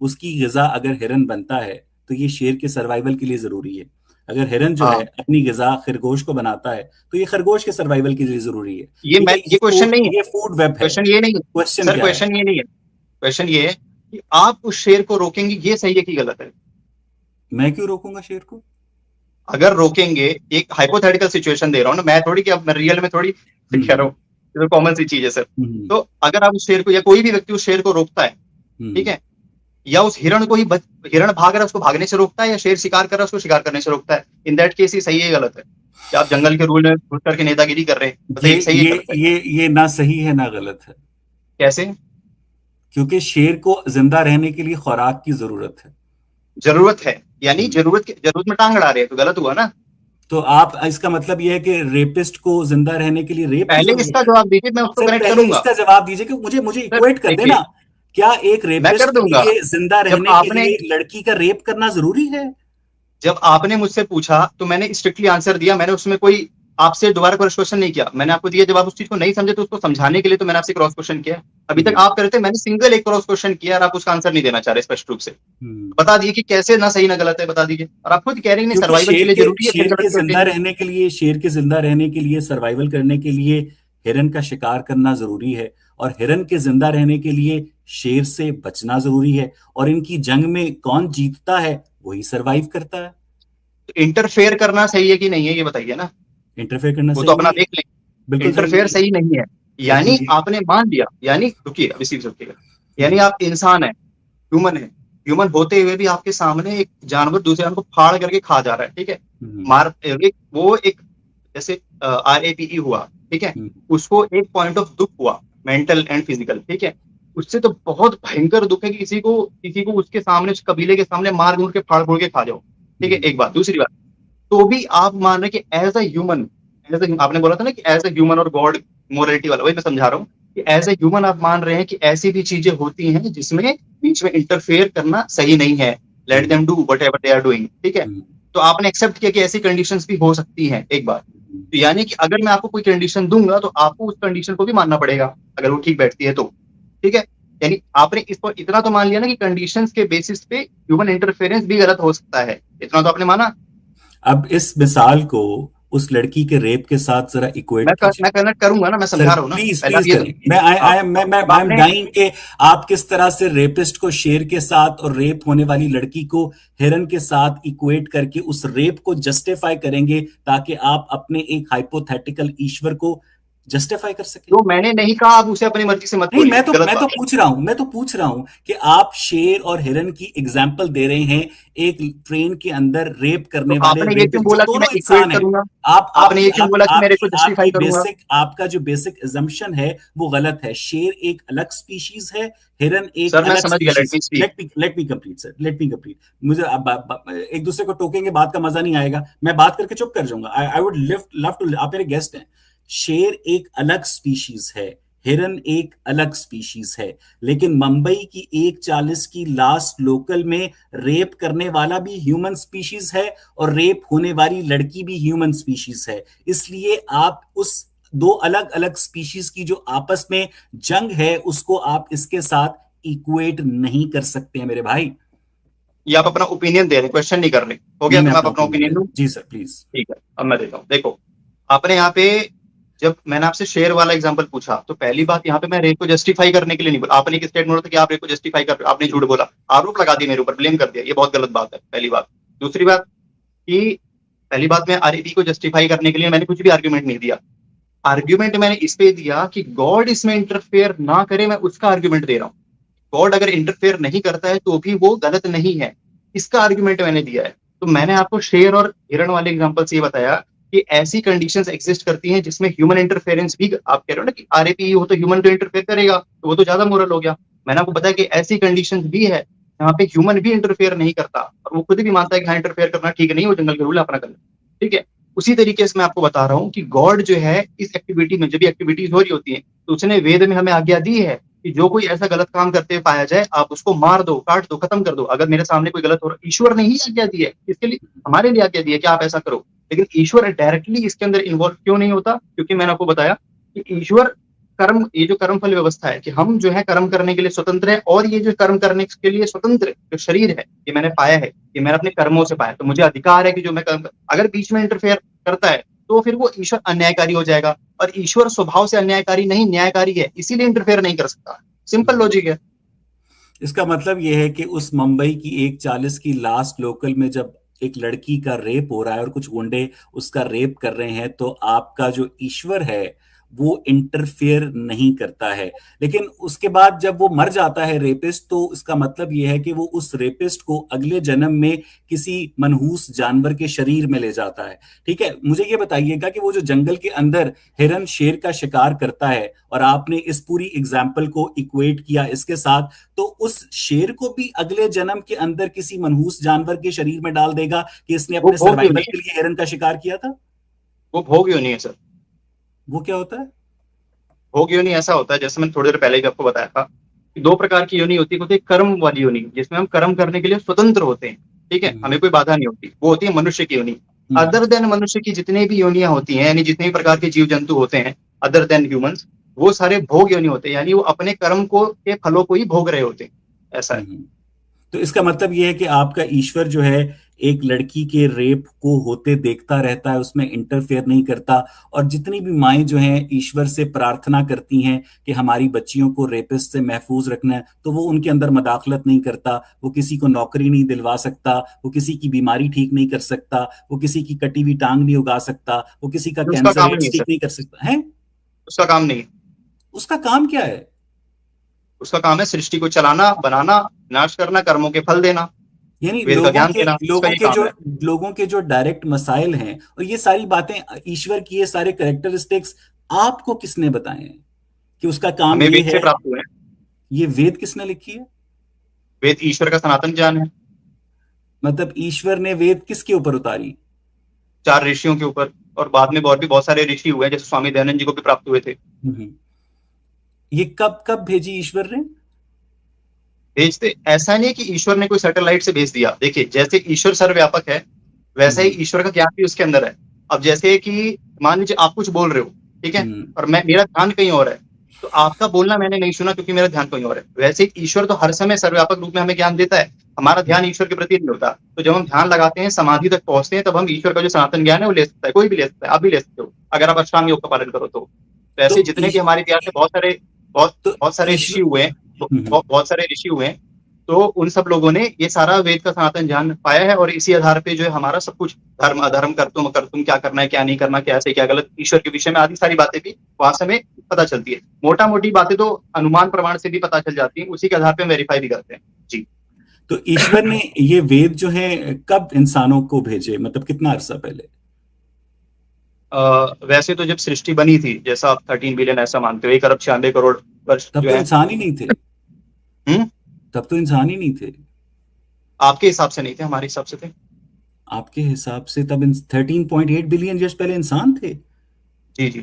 उसकी गिजा अगर हिरन बनता है तो ये शेर के सर्वाइवल के लिए जरूरी है। अगर हिरन जो है अपनी गिजा खरगोश को बनाता है तो ये खरगोश के सर्वाइवल के लिए जरूरी है। ये क्वेश्चन नहीं है, ये फूड वेब है, क्वेश्चन ये नहीं है, क्वेश्चन ये नहीं है, क्वेश्चन ये है कि आप उस शेर को रोकेंगे, ये सही है कि गलत है? मैं क्यों रोकूंगा शेर को? अगर रोकेंगे, एक हाइपोथेटिकल सिचुएशन दे रहा हूँ ना, मैं थोड़ी कि अब मैं रियल में थोड़ी कह रहा हूँ, तो कॉमन सी चीज है सर। तो अगर आप उस शेर को या कोई भी व्यक्ति उस शेर को रोकता है, ठीक है, या उस हिरण को ही हिरण भाग रहा है उसको भागने से रोकता है, या शेर शिकार कर रहा है उसको शिकार करने से रोकता है, इन दैट केस ही सही है गलत है? कि आप जंगल के रूल में घुस करके नेतागिरी कर रहे हैं, बताइए सही है? ये ना सही है ना गलत है। कैसे? क्योंकि शेर को जिंदा रहने के लिए खुराक की जरूरत है। जरूरत है, यानी जरूरत में टांग अड़ा रहे हैं, तो गलत हुआ ना। तो आप, इसका मतलब यह है कि रेपिस्ट को जिंदा रहने के लिए रेप, पहले इसका जवाब दीजिए, मैं उसको कनेक्ट करूंगा। इसका जवाब दीजिए कि मुझे इक्वेट कर देना, क्या एक रेपिस्ट के लिए जिंदा रहने के लिए लड़की का रेप करना जरूरी है? जब आपने मुझसे पूछा तो मैंने स्ट्रिक्टली आंसर दिया, मैंने उसमें कोई आपसे दोबारा क्रॉस क्वेश्चन नहीं किया, मैंने आपको दिया जवाब। उस चीज को नहीं समझे तो उसको समझाने के लिए तो मैंने आपसे क्रॉस क्वेश्चन किया। अभी तक आप करते, मैंने सिंगल एक क्रॉस क्वेश्चन किया और आप उसका आंसर नहीं देना चाह रहे स्पष्ट रूप से। बता दिए कि कैसे ना सही ना गलत है, बता दीजिए। और आप खुद कह रहे हैं सर्वाइवल के लिए जरूरी है, शेर के जिंदा रहने के लिए, शेर के जिंदा रहने के लिए, सर्वाइवल करने के लिए हिरन का शिकार करना जरूरी है, और हिरन के जिंदा रहने के लिए शेर से बचना जरूरी है, और इनकी जंग में कौन जीतता है वही सर्वाइव करता है। इंटरफेयर करना सही है कि नहीं है, ये बताइए ना। इंटरफेयर करना वो तो अपना देख लें, इंटरफेयर सही नहीं है। यानी आपने मान लिया, यानी रुकिए, अब इसी रुकिएगा, यानी आप इंसान है, ह्यूमन है, ह्यूमन होते हुए भी आपके सामने एक जानवर दूसरे जानवर को फाड़ करके खा जा रहा है, ठीक है, वो एक जैसे RAPE हुआ, ठीक है, उसको एक पॉइंट ऑफ दुख हुआ, मेंटल एंड फिजिकल, ठीक है, उससे तो बहुत भयंकर दुख है कि किसी को उसके सामने, उस कबीले के सामने मार घूर के फाड़ फूड़ के खा जाओ, ठीक है, एक बात। दूसरी बात, तो भी आप मान रहे कि एज अ ह्यूमन, आपने बोला था ना कि एज अ ह्यूमन और गॉड मोरालिटी वाला, वही मैं समझा रहा हूँ कि एज अ ह्यूमन आप मान रहे हैं कि ऐसी भी चीजें होती हैं जिसमें बीच में इंटरफेयर करना सही नहीं है, let them do whatever they are doing, ठीक है, तो आपने एक्सेप्ट किया कि ऐसी कंडीशंस भी हो सकती हैं, एक बार। तो यानी कि अगर मैं आपको कोई कंडीशन दूंगा तो आपको उस कंडीशन को भी मानना पड़ेगा, अगर वो ठीक बैठती है तो, ठीक है। यानी आपने इस पर इतना तो मान लिया ना कि कंडीशंस के बेसिस पे ह्यूमन इंटरफेरेंस भी गलत हो सकता है, इतना तो आपने माना। अब इस मिसाल को उस लड़की के रेप के साथ जरा इक्वेट कीजिए। मैं कनेक्ट करूंगा ना, मैं सर समझा रहा हूँ ना, प्लीज पहले आप प्लीज ये करिए। मैं आई एम आपने डाइंग के आप किस तरह से रेपिस्ट को शेर के साथ और रेप होने वाली लड़की को हिरन के साथ इक्वेट करके उस रेप को जस्टिफाई करेंगे ताकि आप अपने एक हाइपोथेटिकल ईश्वर को जस्टिफाई कर सकें। जो मैंने नहीं कहा आप उसे अपनी मर्जी से मत नहीं, बोलिए, गलत मैं तो बात है। पूछ रहा हूं कि आप शेर और हिरन की एग्जाम्पल दे रहे हैं एक ट्रेन के अंदर रेप तो करने वाले आपने ये क्यों रेपिस्ट जो बोला कि मैं दोनों इक्वेट इंसान हैं। करूंगा, आप आपने आपकी ये क्यों आप, बोला कि मेरे को आपकी जस्टिफाई आपकी करूंगा। बेसिक आपका जो बेसिक एजम्पशन है वो गलत है। शेर एक अलग स्पीशीज है, हिरन एक सर मैं अलग समझ गया, let species. Me speak. Let me complete sir, let me complete. मुझे एक दूसरे को टोकेंगे, बात का मजा नहीं आएगा, मैं बात करके चुप कर जाऊंगा। आई वुड लव टू, आप मेरे गेस्ट हैं। शेर एक अलग स्पीशीज है, हिरन एक अलग स्पीशीज है, लेकिन मुंबई की 1:40 की लास्ट लोकल में रेप करने वाला भी ह्यूमन स्पीशीज है और रेप होने वाली लड़की भी ह्यूमन स्पीशीज है। इसलिए आप उस दो अलग अलग स्पीशीज की जो आपस में जंग है उसको आप इसके साथ इक्वेट नहीं कर सकते हैं मेरे भाई। ये आप अपना ओपिनियन दे रहे, क्वेश्चन नहीं कर रहे, हो नहीं, गया, तो मैं मैं आप अपना अपना ओपिनियन ओपिनियन दूं। जी सर प्लीज। ठीक है, अब मैं देता हूँ, देखो, आपने यहाँ पे, जब मैंने आपसे शेर वाला एग्जांपल पूछा तो पहली बात यहाँ पे मैं रेप को जस्टिफाई करने के लिए नहीं बोला, आपने एक स्टेटमेंट बोला था कि आप रेप को जस्टिफाई कर रहे हो, आपने झूठ बोला, आरोप लगा दिया मेरे ऊपर, ब्लेम कर दिया, ये बहुत गलत बात है, पहली बात। दूसरी बात कि पहली बात, मैं RAP को जस्टिफाई करने के लिए मैंने कुछ भी आर्ग्यूमेंट नहीं दिया, आर्ग्यूमेंट मैंने इस पे दिया कि गॉड इसमें इंटरफेयर ना करे, मैं उसका आर्ग्यूमेंट दे रहा हूँ। गॉड अगर इंटरफेयर नहीं करता है तो भी वो गलत नहीं है, इसका आर्ग्यूमेंट मैंने दिया है। तो मैंने आपको शेर और हिरण वाले एग्जांपल से ये बताया कि ऐसी कंडीशंस एग्जिस्ट करती हैं जिसमें ह्यूमन इंटरफेरेंस भी, आप कह रहे हो ना कि RAPE हो तो ह्यूमन तो इंटरफेयर करेगा, तो वो तो ज्यादा मोरल हो गया। मैंने आपको बताया कि ऐसी कंडीशंस भी है जहाँ पे ह्यूमन भी इंटरफेयर नहीं करता और वो खुद भी मानता है कि हाँ इंटरफेयर करना ठीक नहीं, वो जंगल के रूल अपना करना, ठीक है। उसी तरीके से मैं आपको बता रहा हूँ कि गॉड जो है इस एक्टिविटी में, जब भी एक्टिविटीज हो रही होती है, तो उसने वेद में हमें आज्ञा दी है कि जो कोई ऐसा गलत काम करते हुए पाया जाए आप उसको मार दो, काट दो, खत्म कर दो। अगर मेरे सामने कोई गलत हो रहा है, ईश्वर ने ही आज्ञा दी है इसके लिए, हमारे लिए आज्ञा दी है कि आप ऐसा करो, लेकिन ईश्वर डायरेक्टली इसके अंदर इन्वॉल्व क्यों नहीं होता? क्योंकि मैंने आपको बताया कि ईश्वर कर्म, ये जो कर्म फल व्यवस्था है कि हम जो है कर्म करने के लिए स्वतंत्र है, और ये जो कर्म करने के लिए स्वतंत्र जो शरीर है ये मैंने पाया है, ये मैंने अपने कर्मों से पाया, तो मुझे अधिकार है कि जो मैं कर्म, अगर बीच में इंटरफेयर करता है तो फिर वो ईश्वर अन्यायकारी हो जाएगा, और ईश्वर स्वभाव से अन्यायकारी नहीं, न्यायकारी है, इसीलिए इंटरफेयर नहीं कर सकता। सिंपल लॉजिक है। इसका मतलब यह है कि उस मुंबई की 1:40 की लास्ट लोकल में जब एक लड़की का रेप हो रहा है और कुछ गुंडे उसका रेप कर रहे हैं तो आपका जो ईश्वर है वो इंटरफेयर नहीं करता है। लेकिन उसके बाद जब वो मर जाता है रेपिस्ट, तो इसका मतलब यह है कि वो उस रेपिस्ट को अगले जन्म में किसी मनहूस जानवर के शरीर में ले जाता है। ठीक है, मुझे ये बताइएगा कि वो जो जंगल के अंदर हिरन शेर का शिकार करता है और आपने इस पूरी एग्जाम्पल को इक्वेट किया इसके साथ, तो उस शेर को भी अगले जन्म के अंदर किसी मनहूस जानवर के शरीर में डाल देगा कि इसने वो अपने भोग क्यों सर्वाइवल नहीं के है? लिए हिरन का शिकार किया था। वो भोग क्यों नहीं है सर? वो क्या होता है? भोग योनि ऐसा होता है, जैसे मैंने थोड़ी देर पहले भी आपको बताया था कि दो प्रकार की योनि होती है। होती है कर्म वाली योनि, जिसमें हम कर्म करने के लिए स्वतंत्र होते हैं, ठीक है, हमें कोई बाधा नहीं होती, वो होती है मनुष्य की योनि। अदर देन मनुष्य की जितनी भी योनियां होती हैं, यानी जितने भी प्रकार के जीव जंतु होते हैं अदर देन ह्यूमंस, वो सारे भोग योनि होते हैं, यानी वो अपने कर्म को के फलों को ही भोग रहे होते हैं, ऐसा है। तो इसका मतलब यह है कि आपका ईश्वर जो है एक लड़की के रेप को होते देखता रहता है, उसमें इंटरफेयर नहीं करता। और जितनी भी माएं जो हैं ईश्वर से प्रार्थना करती हैं कि हमारी बच्चियों को रेपिस्ट से महफूज रखना है, तो वो उनके अंदर मदाखलत नहीं करता। वो किसी को नौकरी नहीं दिलवा सकता, वो किसी की बीमारी ठीक नहीं कर सकता, वो किसी की कटी हुई टांग नहीं उगा सकता, वो किसी का उसका कैंसर काम नहीं एड्स है ठीक सर, नहीं कर सकता है। उसका काम नहीं है। उसका काम क्या है? उसका काम है सृष्टि को चलाना, बनाना, नाश करना, कर्मों के फल देना, यानी वेद का ज्ञान देना, उसका ये काम है। लोगों के जो डायरेक्ट मसाइल हैं और ये सारी बातें, ईश्वर की ये सारे कैरेक्टरिस्टिक्स आपको किसने बताए हैं कि उसका काम हमें ये वेद से है? प्राप्त हुए हैं। ये वेद किसने लिखी है? वेद ईश्वर का सनातन ज्ञान है। मतलब ईश्वर ने वेद किसके ऊपर उतारी? 4 ऋषियों के ऊपर, और बाद में और भी बहुत सारे ऋषि हुए हैं, जैसे स्वामी दयानंद जी को भी प्राप्त हुए थे। ये कब कब भेजी ईश्वर ने? भेजते ऐसा नहीं है कि ईश्वर ने कोई सैटेलाइट से भेज दिया। देखिए, जैसे ईश्वर सर्वव्यापक है, वैसा ही ईश्वर का ज्ञान भी उसके अंदर है। अब जैसे कि मान लीजिए आप कुछ बोल रहे हो, ठीक है, और मेरा ध्यान कहीं और है, तो आपका बोलना मैंने नहीं सुना क्योंकि मेरा ध्यान कहीं और है। वैसे ही ईश्वर तो हर समय सर्वव्यापक रूप में हमें ज्ञान देता है, हमारा ध्यान ईश्वर के प्रति नहीं होता। तो जब हम ध्यान लगाते हैं, समाधि तक पहुंचते हैं, तब हम ईश्वर का जो सनातन ज्ञान है वो ले सकता है, कोई भी ले सकता है, आप भी ले सकते हो अगर आप अष्टांग योग का पालन करो तो। ऐसे जितने भी हमारे इतिहास में बहुत सारे ऋषि हुए हैं, बहुत सारे ऋषि हुए हैं, तो उन सब लोगों ने ये सारा वेद का सनातन ज्ञान पाया है, और इसी आधार पे जो है हमारा सब कुछ धर्म अधर्म, कर्तुम क्या करना है क्या नहीं करना, क्या सही क्या गलत, ईश्वर के विषय में आदि सारी बातें भी वहां से हमें पता चलती है। मोटा मोटी बातें तो अनुमान प्रमाण से भी पता चल जाती है, उसी के आधार पे वेरीफाई भी करते हैं जी। तो ईश्वर ने ये वेद जो है कब इंसानों को भेजे, मतलब कितना अरसा पहले? वैसे तो जब सृष्टि बनी थी, जैसा आप 13 बिलियन ऐसा मानते हो, 1 अरब 96 करोड़ वर्ष तब जो तो है। इंसान ही नहीं थे। तब तो इंसान ही नहीं थे। आपके हिसाब से नहीं थे, हमारे हिसाब से थे। आपके हिसाब से तब 13.8 बिलियन ईयर्स पहले इंसान थे? जी जी।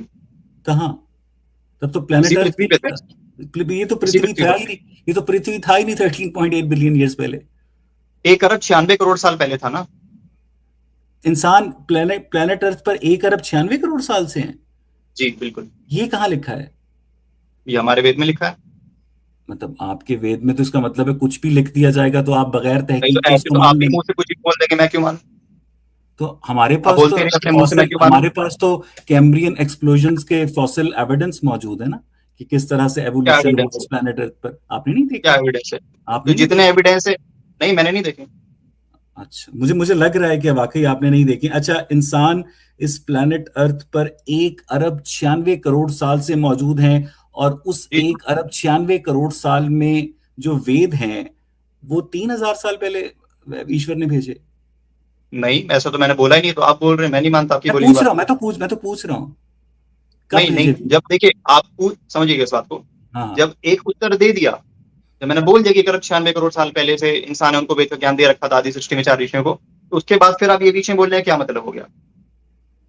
कहाँ? तब तो प्लेनेट अर्थ पृथ्वी पे थे। ये तो पृथ्वी था ही नहीं। ये तो पृथ्वी था ही नहीं 13.8 बिलियन ईयर्स पहले। 1 अरब 96 करोड़ साल पहले था ना। इंसान प्लेनेट अर्थ पर 1 अरब 96 करोड़ साल से हैं। जी बिल्कुल। ये कहाँ लिखा है? ये हमारे वेद में लिखा है। मतलब आपके वेद में तो इसका मतलब है कुछ भी लिख दिया जाएगा तो आप बगैर नहीं तहकीक तो के ऐसे उसको तो मान आप भी लेंगे। मुंह से कुछ भी बोल देंगे, मैं क्यों मानूं? तो हमारे आप पास तो बोलते नहीं अपने मुंह से, मैं क्यों मानूं? हमारे पास तो कैम्ब्रियन एक्सप्लोजन्स के फॉसिल एविडेंस मौजूद है ना, कि किस तरह से क्या एवोल्यूशन हुआ एविडेंस है? इस प्लेनेट अर्थ पर। आपने नहीं क्या देखे? एविडेंस है? आपने तो नहीं जितने देखे? एविडेंस है, नहीं मैंने नहीं देखे। अच्छा, मुझे मुझे लग रहा है कि वाकई आपने नहीं देखी। अच्छा, इंसान इस प्लेनेट अर्थ पर 1 अरब 96 करोड़ साल से मौजूद हैं, और उस जी 1 अरब 96 करोड़ साल में जो वेद हैं वो 3,000 साल पहले ईश्वर ने भेजे। नहीं, ऐसा तो मैंने बोला ही नहीं, तो आप बोल रहे हैं, मैं नहीं मानता आपकी मैं बोली हुई पूछ बात रहा हूँ को। मैं तो पूछ रहा हूँ कब नहीं भेजे नहीं, थे? जब देखिए आप समझिएगा इस बात को। हाँ। जब एक उत्तर दे दिया, जब मैंने बोल दिया कि 1 अरब 96 करोड़ साल पहले से इंसान है, उनको वेद का ज्ञान दे रखा था आदि सृष्टि में 4 ऋषियों को, तो उसके बाद फिर आप ये बीच में बोल रहे हैं, क्या मतलब हो गया?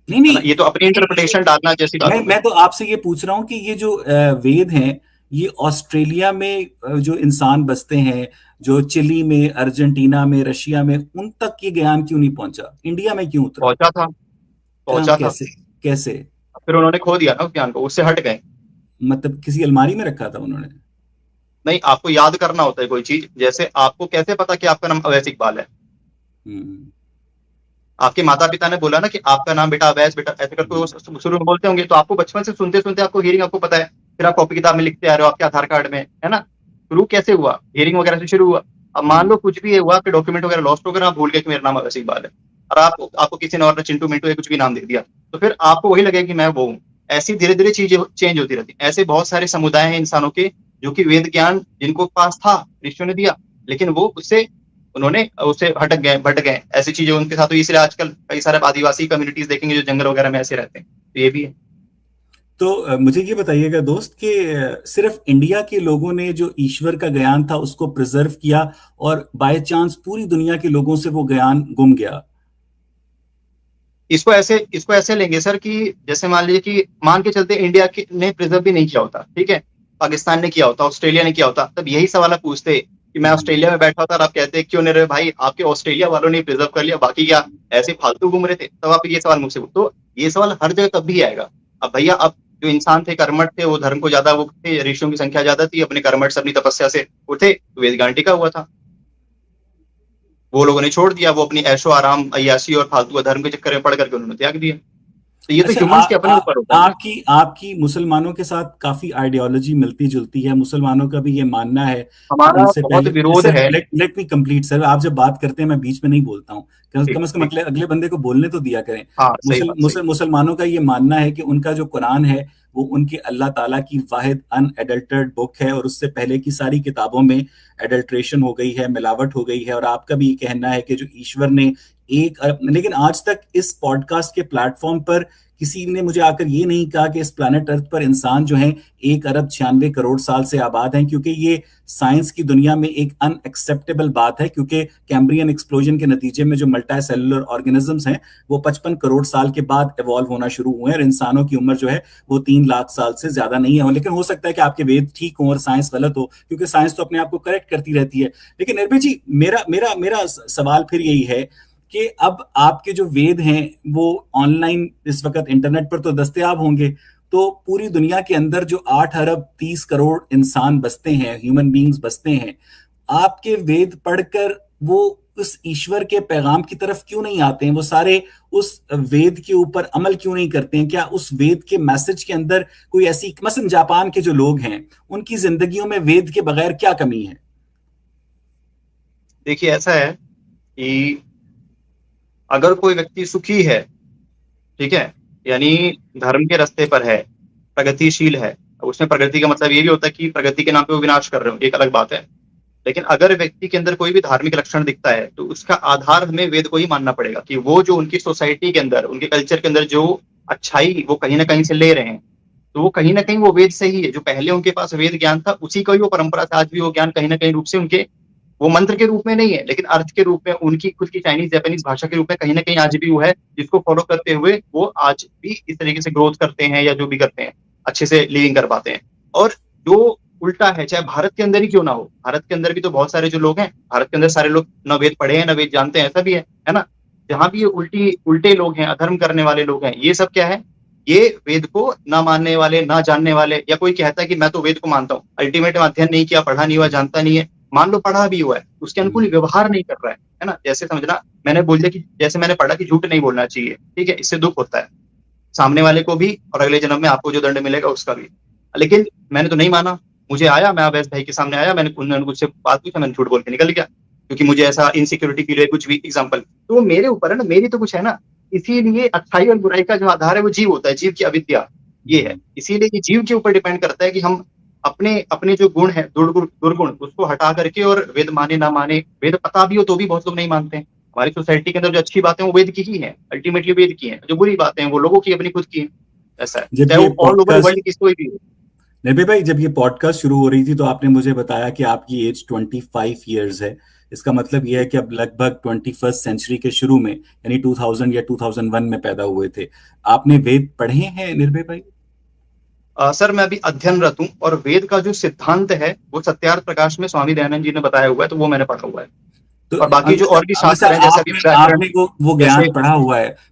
नहीं है ना, नहीं, ये तो अपनी इंटरप्रिटेशन डालना जैसी बात हो गई। मैं तो आपसे ये पूछ रहा हूँ कि ये जो वेद हैं, ये ऑस्ट्रेलिया में जो इंसान बसते हैं, जो चिली में, अर्जेंटीना में, रशिया में, उन तक ये ज्ञान क्यों नहीं पहुंचा? इंडिया में क्यों उतरा? पहुंचा था, क्या, पहुंचा था। कैसे? कैसे? फिर उन्होंने खो दिया ना उस ज्ञान को, उससे हट गए। मतलब किसी अलमारी में रखा था उन्होंने? नहीं, आपको याद करना होता है कोई चीज। जैसे आपको कैसे पता कि आपका नाम अवैस इकबाल है? हम्म। आपके माता पिता ने बोला ना कि आपका नाम बेटा अवैस, बेटा ऐसे करके वो शुरू में बोलते होंगे, तो आपको बचपन से सुनते सुनते आपको हियरिंग आपको पता है, फिर आप कॉपी किताब में लिखते आ रहे हो, आपके आधार कार्ड में है ना। शुरू कैसे हुआ? हियरिंग वगैरह से शुरू हुआ। अब मान लो कुछ भी हुआ, आपके डॉक्यूमेंट वगैरह लॉस्ट हो गए, आप भूल गए कि मेरा नाम अवैस इकबाल है, और आपको किसी ने और ने चिंटू मिंटू या कुछ भी नाम दे दिया, तो फिर आपको वही लगेगा कि मैं वो हूँ। ऐसी धीरे धीरे चीजें चेंज होती रहती। ऐसे बहुत सारे समुदाय हैं इंसानों के, जो कि वेद ज्ञान जिनको पास था, ऋषियों ने दिया, लेकिन वो उससे उन्होंने उससे भटक गए, भट गए। ऐसी चीजें उनके साथ हुई, इसलिए आजकल कई सारे आदिवासी कम्युनिटीज देखेंगे जो जंगल वगैरह में ऐसे रहते हैं, तो ये भी है। तो मुझे ये बताइएगा दोस्त कि सिर्फ इंडिया के लोगों ने जो ईश्वर का ज्ञान था उसको प्रिजर्व किया, और बाय चांस पूरी दुनिया के लोगों से वो ज्ञान गुम गया? इसको ऐसे लेंगे सर कि जैसे मान लीजिए कि मान के चलते इंडिया ने प्रिजर्व भी नहीं किया होता, ठीक है, पाकिस्तान ने किया होता, ऑस्ट्रेलिया ने किया होता, तब यही सवाल आप पूछते कि मैं ऑस्ट्रेलिया में बैठा था और आप कहते क्यों नहीं रहे भाई, आपके ऑस्ट्रेलिया वालों ने प्रिजर्व कर लिया, बाकी क्या ऐसे फालतू घूम रहे थे? तब आप ये सवाल मुझसे तो ये सवाल हर जगह तब भी आएगा। अब भैया, अब जो इंसान थे कर्मठ थे, वो धर्म को ज्यादा वो थे, ऋषियों की संख्या ज्यादा थी, अपने कर्मठ से अपनी तपस्या से उठे, तो वेद ज्ञान टिका हुआ था। वो लोगों ने छोड़ दिया, वो अपनी ऐशो आराम अय्याशी और फालतू धर्म के चक्कर में पड़ करके उन्होंने त्याग दिया। तो ये तो अच्छा, ह्यूमंस के अपने ऊपर होता है। आपकी मुसलमानों के साथ काफी आइडियोलॉजी मिलती जुलती है। मुसलमानों का भी ये मानना है कि हमारा उनसे बहुत पहले, विरोध सर है। लेट मी कंप्लीट सर, आप जब बात करते हैं मैं बीच में नहीं बोलता हूँ, कम ठीक से कम ठीक। अगले बंदे को बोलने तो दिया करें। हाँ सही बात, सही। मुसलमानों का ये मानना है कि उनका जो कुरान है वो उनके अल्लाह ताला की वाहिद अनएडल्टर्ड बुक है, और उससे पहले की सारी किताबों में एडल्ट्रेशन हो गई है, मिलावट हो गई है। और आपका भी कहना है कि जो ईश्वर ने एक अरब, लेकिन आज तक इस पॉडकास्ट के प्लेटफॉर्म पर किसी ने मुझे आकर ये नहीं कहा कि इस प्लैनेट अर्थ पर इंसान जो है 1 अरब 96 करोड़ साल से आबाद हैं, क्योंकि ये साइंस की दुनिया में एक अनएक्सेप्टेबल बात है। क्योंकि कैम्ब्रियन एक्सप्लोजन के नतीजे में जो मल्टी सेलुलर ऑर्गेनिजम्स हैं वो 55 करोड़ साल के बाद इवॉल्व होना शुरू हुए हैं, और इंसानों की उम्र जो है वो 3 लाख साल से ज्यादा नहीं है। लेकिन हो सकता है कि आपके वेद ठीक हो और साइंस गलत हो, क्योंकि साइंस तो अपने आप को करेक्ट करती रहती है। लेकिन निर्भय जी, मेरा मेरा मेरा सवाल फिर यही है कि अब आपके जो वेद हैं वो ऑनलाइन इस वक्त इंटरनेट पर तो दस्तयाब होंगे, तो पूरी दुनिया के अंदर जो 8 अरब 30 करोड़ इंसान बसते हैं, ह्यूमन बींग्स बसते हैं, आपके वेद पढ़कर वो उस ईश्वर के पैगाम की तरफ क्यों नहीं आते हैं? वो सारे उस वेद के ऊपर अमल क्यों नहीं करते हैं? क्या उस वेद के मैसेज के अंदर कोई ऐसी, मसलन जापान के जो लोग हैं उनकी जिंदगियों में वेद के बगैर क्या कमी है? देखिए, ऐसा है कि अगर कोई व्यक्ति सुखी है, ठीक है, यानी धर्म के रास्ते पर है, प्रगतिशील है, उसमें प्रगति का मतलब ये भी होता है कि प्रगति के नाम पे वो विनाश कर रहे हो, एक अलग बात है। लेकिन अगर व्यक्ति के अंदर कोई भी धार्मिक लक्षण दिखता है तो उसका आधार हमें वेद को ही मानना पड़ेगा कि वो जो उनकी सोसाइटी के अंदर, उनके कल्चर के अंदर जो अच्छाई वो कहीं ना कहीं से ले रहे हैं, तो वो कहीं ना कहीं वो वेद से ही है। जो पहले उनके पास वेद ज्ञान था उसी का ही वो परंपरा से आज भी वो ज्ञान कहीं ना कहीं रूप से उनके, वो मंत्र के रूप में नहीं है लेकिन अर्थ के रूप में, उनकी खुद की चाइनीज जापानीज भाषा के रूप में कहीं ना कहीं आज भी वो है, जिसको फॉलो करते हुए वो आज भी इस तरीके से ग्रोथ करते हैं या जो भी करते हैं अच्छे से लिविंग कर पाते हैं। और जो उल्टा है, चाहे भारत के अंदर ही क्यों ना हो, भारत के अंदर भी तो बहुत सारे जो लोग हैं, भारत के अंदर सारे लोग न वेद पढ़े हैं न वेद जानते हैं, ऐसा भी है ना। जहां भी ये उल्टे लोग हैं, अधर्म करने वाले लोग हैं, ये सब क्या है, ये वेद को ना मानने वाले, ना जानने वाले, या कोई कहता है कि मैं तो वेद को मानता हूँ, अल्टीमेट में अध्ययन नहीं किया, पढ़ा नहीं हुआ, जानता नहीं है, मान लो पढ़ा भी हुआ है, उसके अनुकूल व्यवहार नहीं कर रहा है ना। जैसे समझना, मैंने बोल दिया कि जैसे मैंने पढ़ा कि झूठ नहीं बोलना चाहिए, ठीक है, इससे दुख होता है सामने वाले को भी और अगले जन्म में आपको जो दंड मिलेगा उसका भी। लेकिन मैंने तो नहीं माना, मुझे आया, मैं अवैस भाई के सामने आया, मैंने उन्होंने मुझसे बात पूछा, मैंने झूठ बोल के निकल गया क्योंकि मुझे ऐसा इनसिक्योरिटी फील है, कुछ भी एग्जाम्पल, तो वो मेरे ऊपर है ना, मेरी तो कुछ है ना। इसीलिए अच्छाई और बुराई का जो आधार है वो जीव होता है, जीव की अविद्या ये है। इसीलिए ये जीव के ऊपर डिपेंड करता है कि हम अपने अपने जो गुण है, दुर्गुण, उसको हटा करके, और वेद माने ना माने, वेद पता भी हो तो भी बहुत लोग नहीं मानते हैं। हमारी सोसाइटी के अंदर जो अच्छी बातें वो वेद की ही है, अल्टीमेटली वेद की है, जो बुरी बातें हैं वो लोगों की अपनी खुद की है। ऐसा है, चाहे वो ऑल ओवर वर्ल्ड की कोई भी हो। निर्भय भाई, जब ये पॉडकास्ट शुरू हो रही थी तो आपने मुझे बताया कि आपकी एज 25 ईयर्स है। इसका मतलब यह है कि अब लगभग 21st सेंचुरी के शुरू में, यानी 2000 या 2001 में पैदा हुए थे। आपने वेद पढ़े हैं निर्भय भाई? सर, मैं अभी अध्ययनरत हूँ, और वेद का जो सिद्धांत है वो सत्यार्थ प्रकाश में स्वामी दयानंद जी ने बताया हुआ है, तो वो मैंने पढ़ा हुआ है। तो और बाकी जो और भी शास्त्र हैं, जैसा कि आपने वो ज्ञान पढ़ा हुआ है,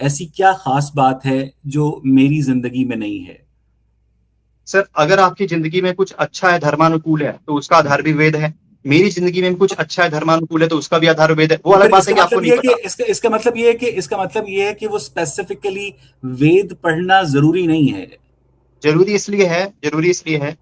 ऐसी क्या खास बात है जो मेरी जिंदगी में नहीं है? सर, अगर आपकी जिंदगी में कुछ अच्छा है, धर्मानुकूल है, तो उसका आधार भी वेद है। मेरी जिंदगी में कुछ अच्छा है, धर्मानुकूल है, तो उसका भी आधार वेद है। वो अलग बात है कि आपको नहीं पता। इसका मतलब ये है कि वो स्पेसिफिकली वेद पढ़ना जरूरी नहीं है। जरूरी इसलिए है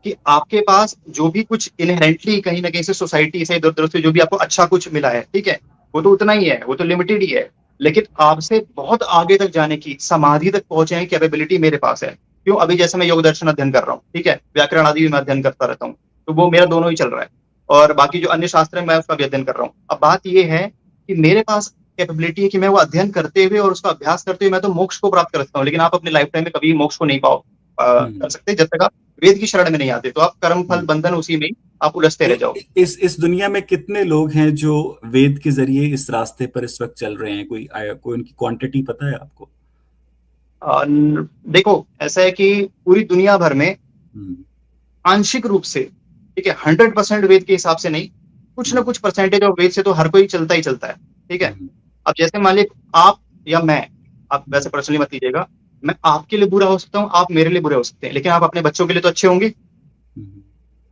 कि आपके पास जो भी कुछ इनहेरेंटली कहीं ना कहीं से सोसाइटी से, इधर उधर से जो भी आपको अच्छा कुछ मिला है, ठीक है, वो तो उतना ही है, वो तो लिमिटेड ही है। लेकिन आपसे बहुत आगे तक जाने की, समाधि तक पहुंचने की कैपेबिलिटी मेरे पास है। क्यों? अभी जैसे मैं योग दर्शन अध्ययन कर रहा हूँ, ठीक है, व्याकरण आदि भी मैं अध्ययन करता रहता हूँ, तो वो मेरा दोनों ही चल रहा है। और बाकी जो अन्य शास्त्र है मैं उसका भी अध्ययन कर रहा हूँ। अब बात ये है कि मेरे पास कैपेबिलिटी है कि मैं वो अध्ययन करते हुए और उसका अभ्यास करते हुए मैं तो मोक्ष को प्राप्त कर सकता हूँ। लेकिन आप अपने लाइफ टाइम में कभी मोक्ष को नहीं कर सकते जब तक आप वेद की शरण में नहीं आते। तो आप कर्म फल बंधन उसी में आप उलझते रह जाओ। इस दुनिया में कितने लोग हैं जो वेद के जरिए इस रास्ते पर इस वक्त चल रहे हैं? कोई उनकी क्वांटिटी पता है आपको? देखो, ऐसा है कि पूरी दुनिया भर में आंशिक रूप से, ठीक है, 100% वेद के हिसाब से नहीं, कुछ ना कुछ परसेंटेज ऑफ वेद से तो हर कोई चलता ही चलता है, ठीक है। अब जैसे मान लीजिए आप या मैं, आप वैसे पर्सनली मत लीजिएगा, मैं आपके लिए बुरा हो सकता हूँ, आप मेरे लिए बुरे हो सकते हैं, लेकिन आप अपने बच्चों के लिए तो अच्छे होंगे।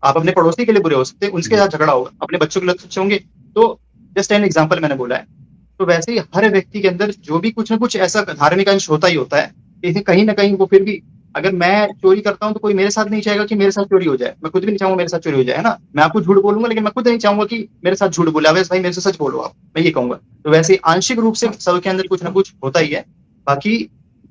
आप अपने पड़ोसी के लिए बुरे हो सकते हैं, उनके साथ झगड़ा होगा, अपने बच्चों के लिए अच्छे होंगे। तो जस्ट एन एग्जांपल मैंने बोला है। तो वैसे ही हर व्यक्ति के अंदर जो भी कुछ ना कुछ ऐसा धार्मिक अंश होता ही होता है, लेकिन कहीं ना कहीं वो फिर भी, अगर मैं चोरी करता हूँ तो कोई मेरे साथ नहीं चाहेगा कि मेरे साथ चोरी हो जाए, मैं खुद भी नहीं चाहूंगा मेरे साथ चोरी हो जाए, है ना। मैं आपको झूठ बोलूंगा लेकिन मैं खुद नहीं चाहूंगा कि मेरे साथ झूठ बोले, अवैस भाई मेरे से सच बोलो आप, मैं ये कहूंगा। तो वैसे आंशिक रूप से सबके अंदर कुछ ना कुछ होता ही है। बाकी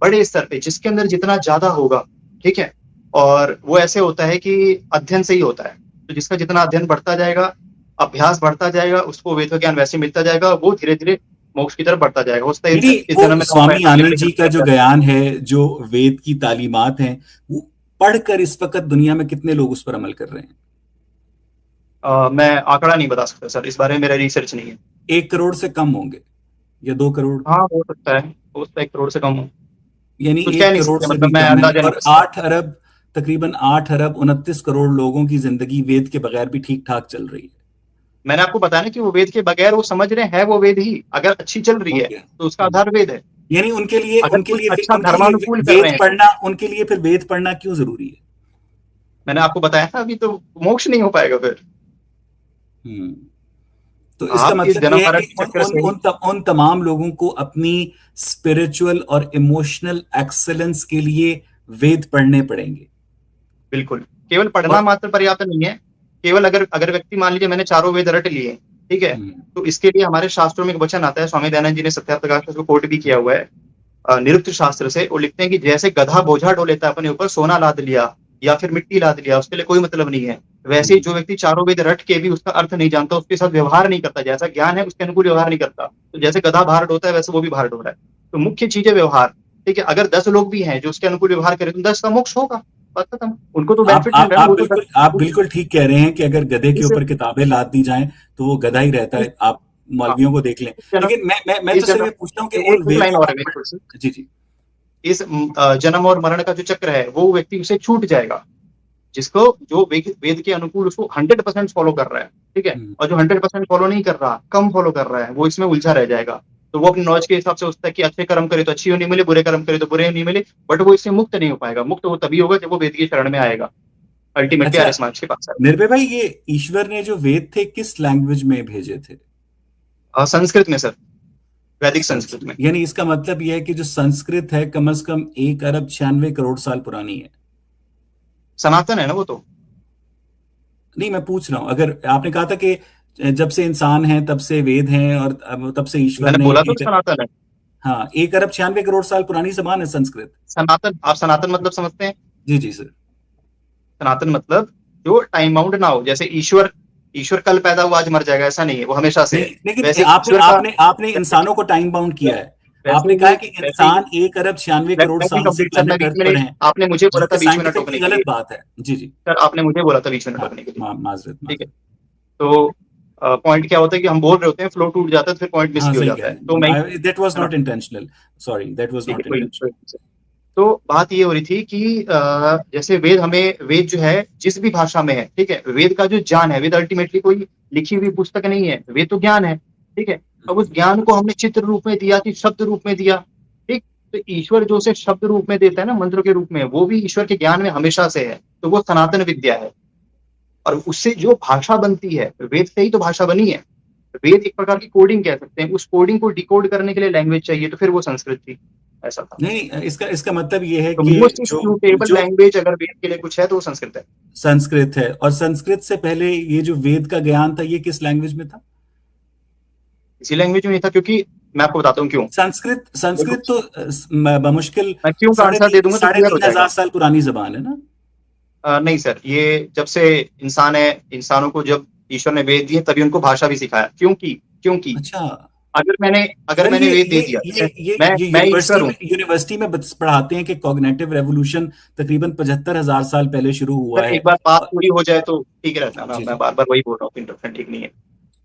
बड़े स्तर पे जिसके अंदर जितना ज्यादा होगा, ठीक है, और वो ऐसे होता है कि अध्ययन से ही होता है, तो जिसका जितना अध्ययन बढ़ता जाएगा, अभ्यास बढ़ता जाएगा, उसको वेद का ज्ञान वैसे मिलता जाएगा, वो धीरे धीरे मोक्ष की तरफ बढ़ता जाएगा। हो सकता है नहीं, इस वो जन्म में तो स्वामी आनंद जी का जो ज्ञान है, जो वेद की तालीमात हैं, वो पढ़कर इस वक्त दुनिया में कितने लोग उस पर अमल कर रहे हैं? मैं आंकड़ा नहीं बता सकता सर, इस बारे में मेरा रिसर्च नहीं है। 1 करोड़ से कम होंगे या 2 करोड़, हाँ हो सकता है, हो सकता है 1 करोड़ से कम हो, यानी कुछ कह एक नहीं करोड़ सकते, से भी मतलब मैं कम है। अंदाजा नहीं और कर सकता। 8 अरब, तकरीबन 8 अरब 29 करोड़ लोगों की जिंदगी वेद के बगैर भी ठीक ठाक चल रही है। मैंने आपको बताया ना कि वो वेद के बगैर वो समझ रहे हैं वो वेद ही, अगर अच्छी चल रही हो है गया। तो उसका आधार वेद है। यानी उनके लिए अगर उनके कुछ लिए अच्छा उनके लिए धर्मानुकूल कर रहे वेद हैं तो, पढ़ना, उनके लिए फिर वेद पढ़ना क्यों जरूरी है? मैंने आपको बताया था अभी, तो मोक्ष नहीं हो पाएगा फिर। हम्म तो इसका आप इस मतलब जन्म ये है मरण कि के चक्कर से ही, उन तमाम लोगों को अपनी स्पिरिचुअल और इमोशनल एक्सेलेंस के लिए वेद पढ़ने पड़ेंगे। बिल्कुल, केवल पढ़ना और मात्र पर्याप्त नहीं है। केवल अगर अगर व्यक्ति मान लीजिए मैंने चारों वेद रट लिए, ठीक है, हम्म, तो इसके लिए हमारे शास्त्रों में एक वचन आता है, स्वामी दयानंद जी ने सत्याप्रकाश में उसको कोट भी किया हुआ है, निरुक्त शास्त्र से। वो लिखते हैं कि जैसे गधा बोझा ढो लेता है अपने ऊपर, सोना लाद लिया या फिर मिट्टी लाद लिया, उसके लिए कोई मतलब नहीं है। वैसे ही हम्म। जो व्यक्ति चारों वेद रट के भी उसका अर्थ नहीं जानता, उसके साथ व्यवहार नहीं करता, जैसा ज्ञान है उसके अनुकूल व्यवहार नहीं करता, तो जैसे गधा बाहर ढोता है वैसे वो भी बाहर ढो रहा है। तो मुख्य चीज है व्यवहार, ठीक है। अगर 10 लोग भी हैं जो उसके अनुकूल व्यवहार करें तो 10 का मोक्ष होगा, बात खत्म। उनको तो बेनिफिट मिल रहा है ना, वो तो 10। आप बिल्कुल ठीक कह रहे हैं कि अगर गधे के इस ऊपर किताबें लाद दी जाएं तो वो गधा ही रहता इस है। आप हाँ, मौलवियों को देख लें। इस जन्म लेकिन मैं इस तो सिर्फ जन्म ये पूछता हूँ कि एक उन एक लाइन वेदों और को है मेरी थोड़ी सी। जी जी। इस जन्म और मरण का जो चक्र है वो व्यक्ति उसे छूट जाएगा, जिसको जो वेद के अनुकूल उसको 100% फॉलो कर रहा है, ठीक है, हम्म, और जो 100% फॉलो नहीं कर रहा, कम फॉलो कर रहा है, वो इसमें उलझा रह जाएगा। तो वो अपनी नॉलेज के हिसाब से सोचता है कि अच्छे कर्म करे तो अच्छी नहीं मिले, बुरे कर्म करे तो बुरे नहीं मिले, बट वो इससे मुक्त नहीं हो पाएगा। मुक्त वो तभी होगा जब वो वेद की शरण में आएगा, अल्टीमेटली अच्छा आर्य समाज के पास आएगा। निर्भय भाई, ये ईश्वर ने जो वेद थे किस लैंग्वेज में भेजे थे? संस्कृत में सर, वैदिक संस्कृत संस्कृत, में। यानी इसका मतलब यह है कि जो संस्कृत है कम से कम 1 अरब 96 करोड़ साल पुरानी है। सनातन है ना वो तो। नहीं, मैं पूछ रहा हूं, अगर आपने कहा था कि जब से इंसान है तब से वेद हैं और तब से ईश्वर मैंने ने बोला तो एक, सनातन है। हाँ, 1 अरब 96 करोड़ साल पुरानी जबान है संस्कृत। सनातन, आप सनातन मतलब समझते हैं? जी जी सर। सनातन मतलब जो टाइम बाउंड ना हो, जैसे ईश्वर, ईश्वर कल पैदा हुआ आज मर जाएगा, ऐसा नहीं है, वो हमेशा से नहीं, है। लेकिन वैसे आपने ईश्वर का, आपने आपने इंसानों को टाइम बाउंड किया है। वैसे आपने कहा ही है कि वैसे ही इंसान 1 अरब 96 करोड़ मैं भी साल से कंप्लीट सर, मैं प्लेनेट बीच अर्थ में पर नहीं, हैं, आपने मुझे बोला जो था कि बीच में ना साइंटिफिकली टोकने के गलत लिए। बात है। जी जी। सर आपने मुझे बोला था बीच में ना हाँ, टोकने के लिए, माजरत ठीक है। माजरत। तो पॉइंट क्या होता है कि हम बोल रहे होते हैं, फ्लो टूट जाता है तो फिर पॉइंट मिस हाँ भी हो सही कह जाता है, रहे तो मैं, हैं, दैट वाज है ना, not intentional. Sorry, that was ठीक है, नॉट कोई इंटेंशनल। कोई। तो बात ये हो रही थी कि जैसे वेद हमें, वेद जो है जिस भी भाषा में है, ठीक है, वेद का जो ज्ञान है, वेद अल्टीमेटली कोई लिखी हुई पुस्तक नहीं है, वेद तो ज्ञान है, ठीक है। अब उस ज्ञान को हमने चित्र रूप में दिया कि शब्द रूप में दिया, ठीक। तो ईश्वर जो उसे शब्द रूप में देता है ना, मंत्र के रूप में, वो भी ईश्वर के ज्ञान में हमेशा से है, तो वो सनातन विद्या है। और उससे जो भाषा बनती है, वेद से ही तो भाषा बनी है। वेद एक प्रकार की कोडिंग कह सकते हैं, उस कोडिंग को डिकोड करने के लिए लैंग्वेज चाहिए, तो फिर वो संस्कृत थी, ऐसा था। नहीं, इसका इसका मतलब ये है तो कि मोस्ट जो सुटेबल जो लैंग्वेज अगर वेद के लिए कुछ है तो वो संस्कृत है। संस्कृत है, और संस्कृत से पहले ये जो वेद का ज्ञान था ये किस लैंग्वेज में था? इसी लैंग्वेज में नहीं था, क्योंकि मैं आपको बताता हूँ क्यों। संस्कृत देखो, संस्कृत तो बमुश्किल मैं क्यों का साढ़े आंसर दे तीन दूंगा तो साढ़े क्लियर हो तीन जाएगा। हजार साल पुरानी जबान है ना? नहीं सर, ये जब से इंसान है, इंसानों को जब ईश्वर ने वेद दिए तभी उनको भाषा भी सिखाया, क्योंकि क्योंकि अच्छा अगर सर, मैंने वेद दे दिया, जैसे ये मैं ईश्वर हूँ। यूनिवर्सिटी में पढ़ाते हैं कि कॉग्निटिव रेवोल्यूशन तकरीबन 75,000 साल पहले शुरू हुआ सर है। एक बार बात पूरी हो जाए तो ठीक रहता है ना, जी मैं जी। बार बार वही बोल रहा हूँ, इंटरप्शन ठीक नहीं है।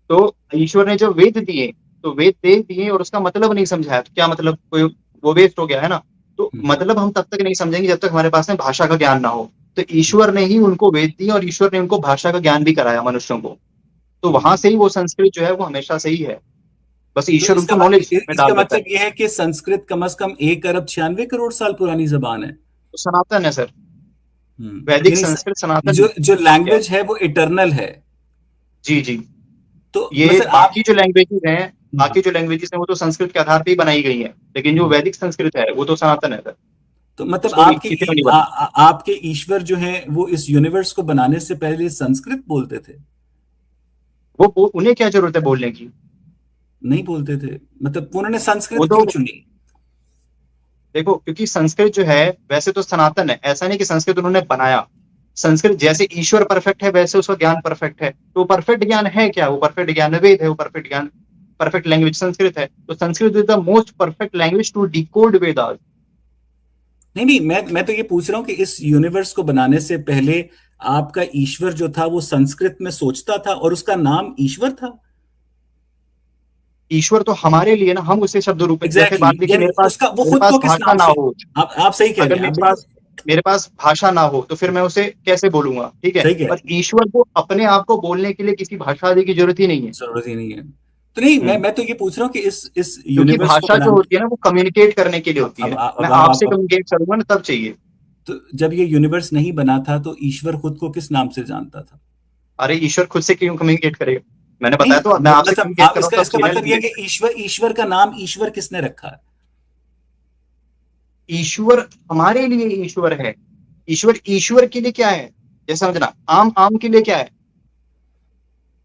तो ईश्वर ने जब वेद दिए, तो वेद दे दिए और उसका मतलब नहीं समझाया, तो क्या मतलब, कोई वो वेस्ट हो गया है ना। तो हम्म, मतलब हम तब तक नहीं समझेंगे जब तक हमारे पास में भाषा का ज्ञान ना हो। तो ईश्वर ने ही उनको वेद दिए और ईश्वर ने उनको भाषा का ज्ञान भी कराया मनुष्यों को, तो वहां हम्म। से ही वो संस्कृत जो है वो हमेशा से ही है, बस तो ईश्वर उनको नॉलेज में इसका डाल देता है। मतलब ये है कि संस्कृत कम से कम 1 अरब 96 करोड़ साल पुरानी जबान है। तो सनातन है सर, वैदिक यानी संस्कृत सनातन जो जो है। लैंग्वेज है वो इटरनल है। जी जी। तो ये मतलब आप, बाकी जो लैंग्वेजेस हैं, बाकी जो लैंग्वेजेस हैं वो तो संस्कृत के आधार पे ही बनाई गई हैं, लेकिन जो वैदिक संस्कृत है वो तो सनातन है सर, तो मतलब उसको किसी को नहीं बदला। आपके ईश्वर जो हैं वो इस यूनिवर्स को बनाने से पहले संस्कृत बोलते थे? वो उन्हें क्या जरूरत है बोलने की। नहीं बोलते थे? मतलब उन्होंने वो संस्कृत तो क्यों चुनी? देखो, क्योंकि संस्कृत जो है वैसे तो सनातन है, ऐसा नहीं कि संस्कृत उन्होंने बनाया। संस्कृत जैसे ईश्वर परफेक्ट है वैसे उसका ज्ञान परफेक्ट है। तो परफेक्ट ज्ञान है क्या? वो परफेक्ट ज्ञान वेद है, वो परफेक्ट ज्ञान, परफेक्ट लैंग्वेज संस्कृत है। तो Sanskrit is the most perfect language to decode Vedas. नहीं नहीं, मैं तो ये पूछ रहा हूँ कि इस यूनिवर्स को बनाने से पहले आपका ईश्वर जो था वो संस्कृत में सोचता था और उसका नाम ईश्वर था। ईश्वर तो हमारे लिए ना, हम उसे शब्द रूप में, जैसे एग्जैक्टली मान लीजिए exactly. उसका वो मेरे खुद पास को किस भाषा नाम ना से, हो, आप सही कह रहे अगर हैं, आप मेरे बिल्कुल पास मेरे पास भाषा ना हो तो फिर मैं उसे कैसे बोलूंगा? ठीक है। सही कह पर रहे हैं। ईश्वर को अपने आप को बोलने के लिए किसी भाषा आदि की जरूरत ही नहीं है। जरूरत ही नहीं है। तो नहीं, मैं हम्म। मैं तो ये पूछ रहा हूँ कि इस क्योंकि यूनिवर्स को भाषा जो बनाने, होती है ना वो कम्युनिकेट करने के लिए अब होती अब है। मैं अब आपसे अब कम्युनिकेट करूंगा ना तब चाहिए। तो जब ये यूनिवर्स नहीं बना था तो ईश्वर खुद को किस नाम से जानता था? अरे ईश्वर खुद से क्यों कम्युनिकेट करेगा? मैंने नहीं बताया तो, मैं आपसे मतलब कम्युनिकेट आप कर रहा इसका हूँ तब इसका चाहिए ना मतलब ये है लैंग्वेज। कि ईश्वर का नाम ईश्वर किसने रखा है? ईश्वर हमारे लिए ईश्वर है। ईश्वर ईश्वर के लिए क्या है? जैसे समझना, आम आम के लिए क्या है?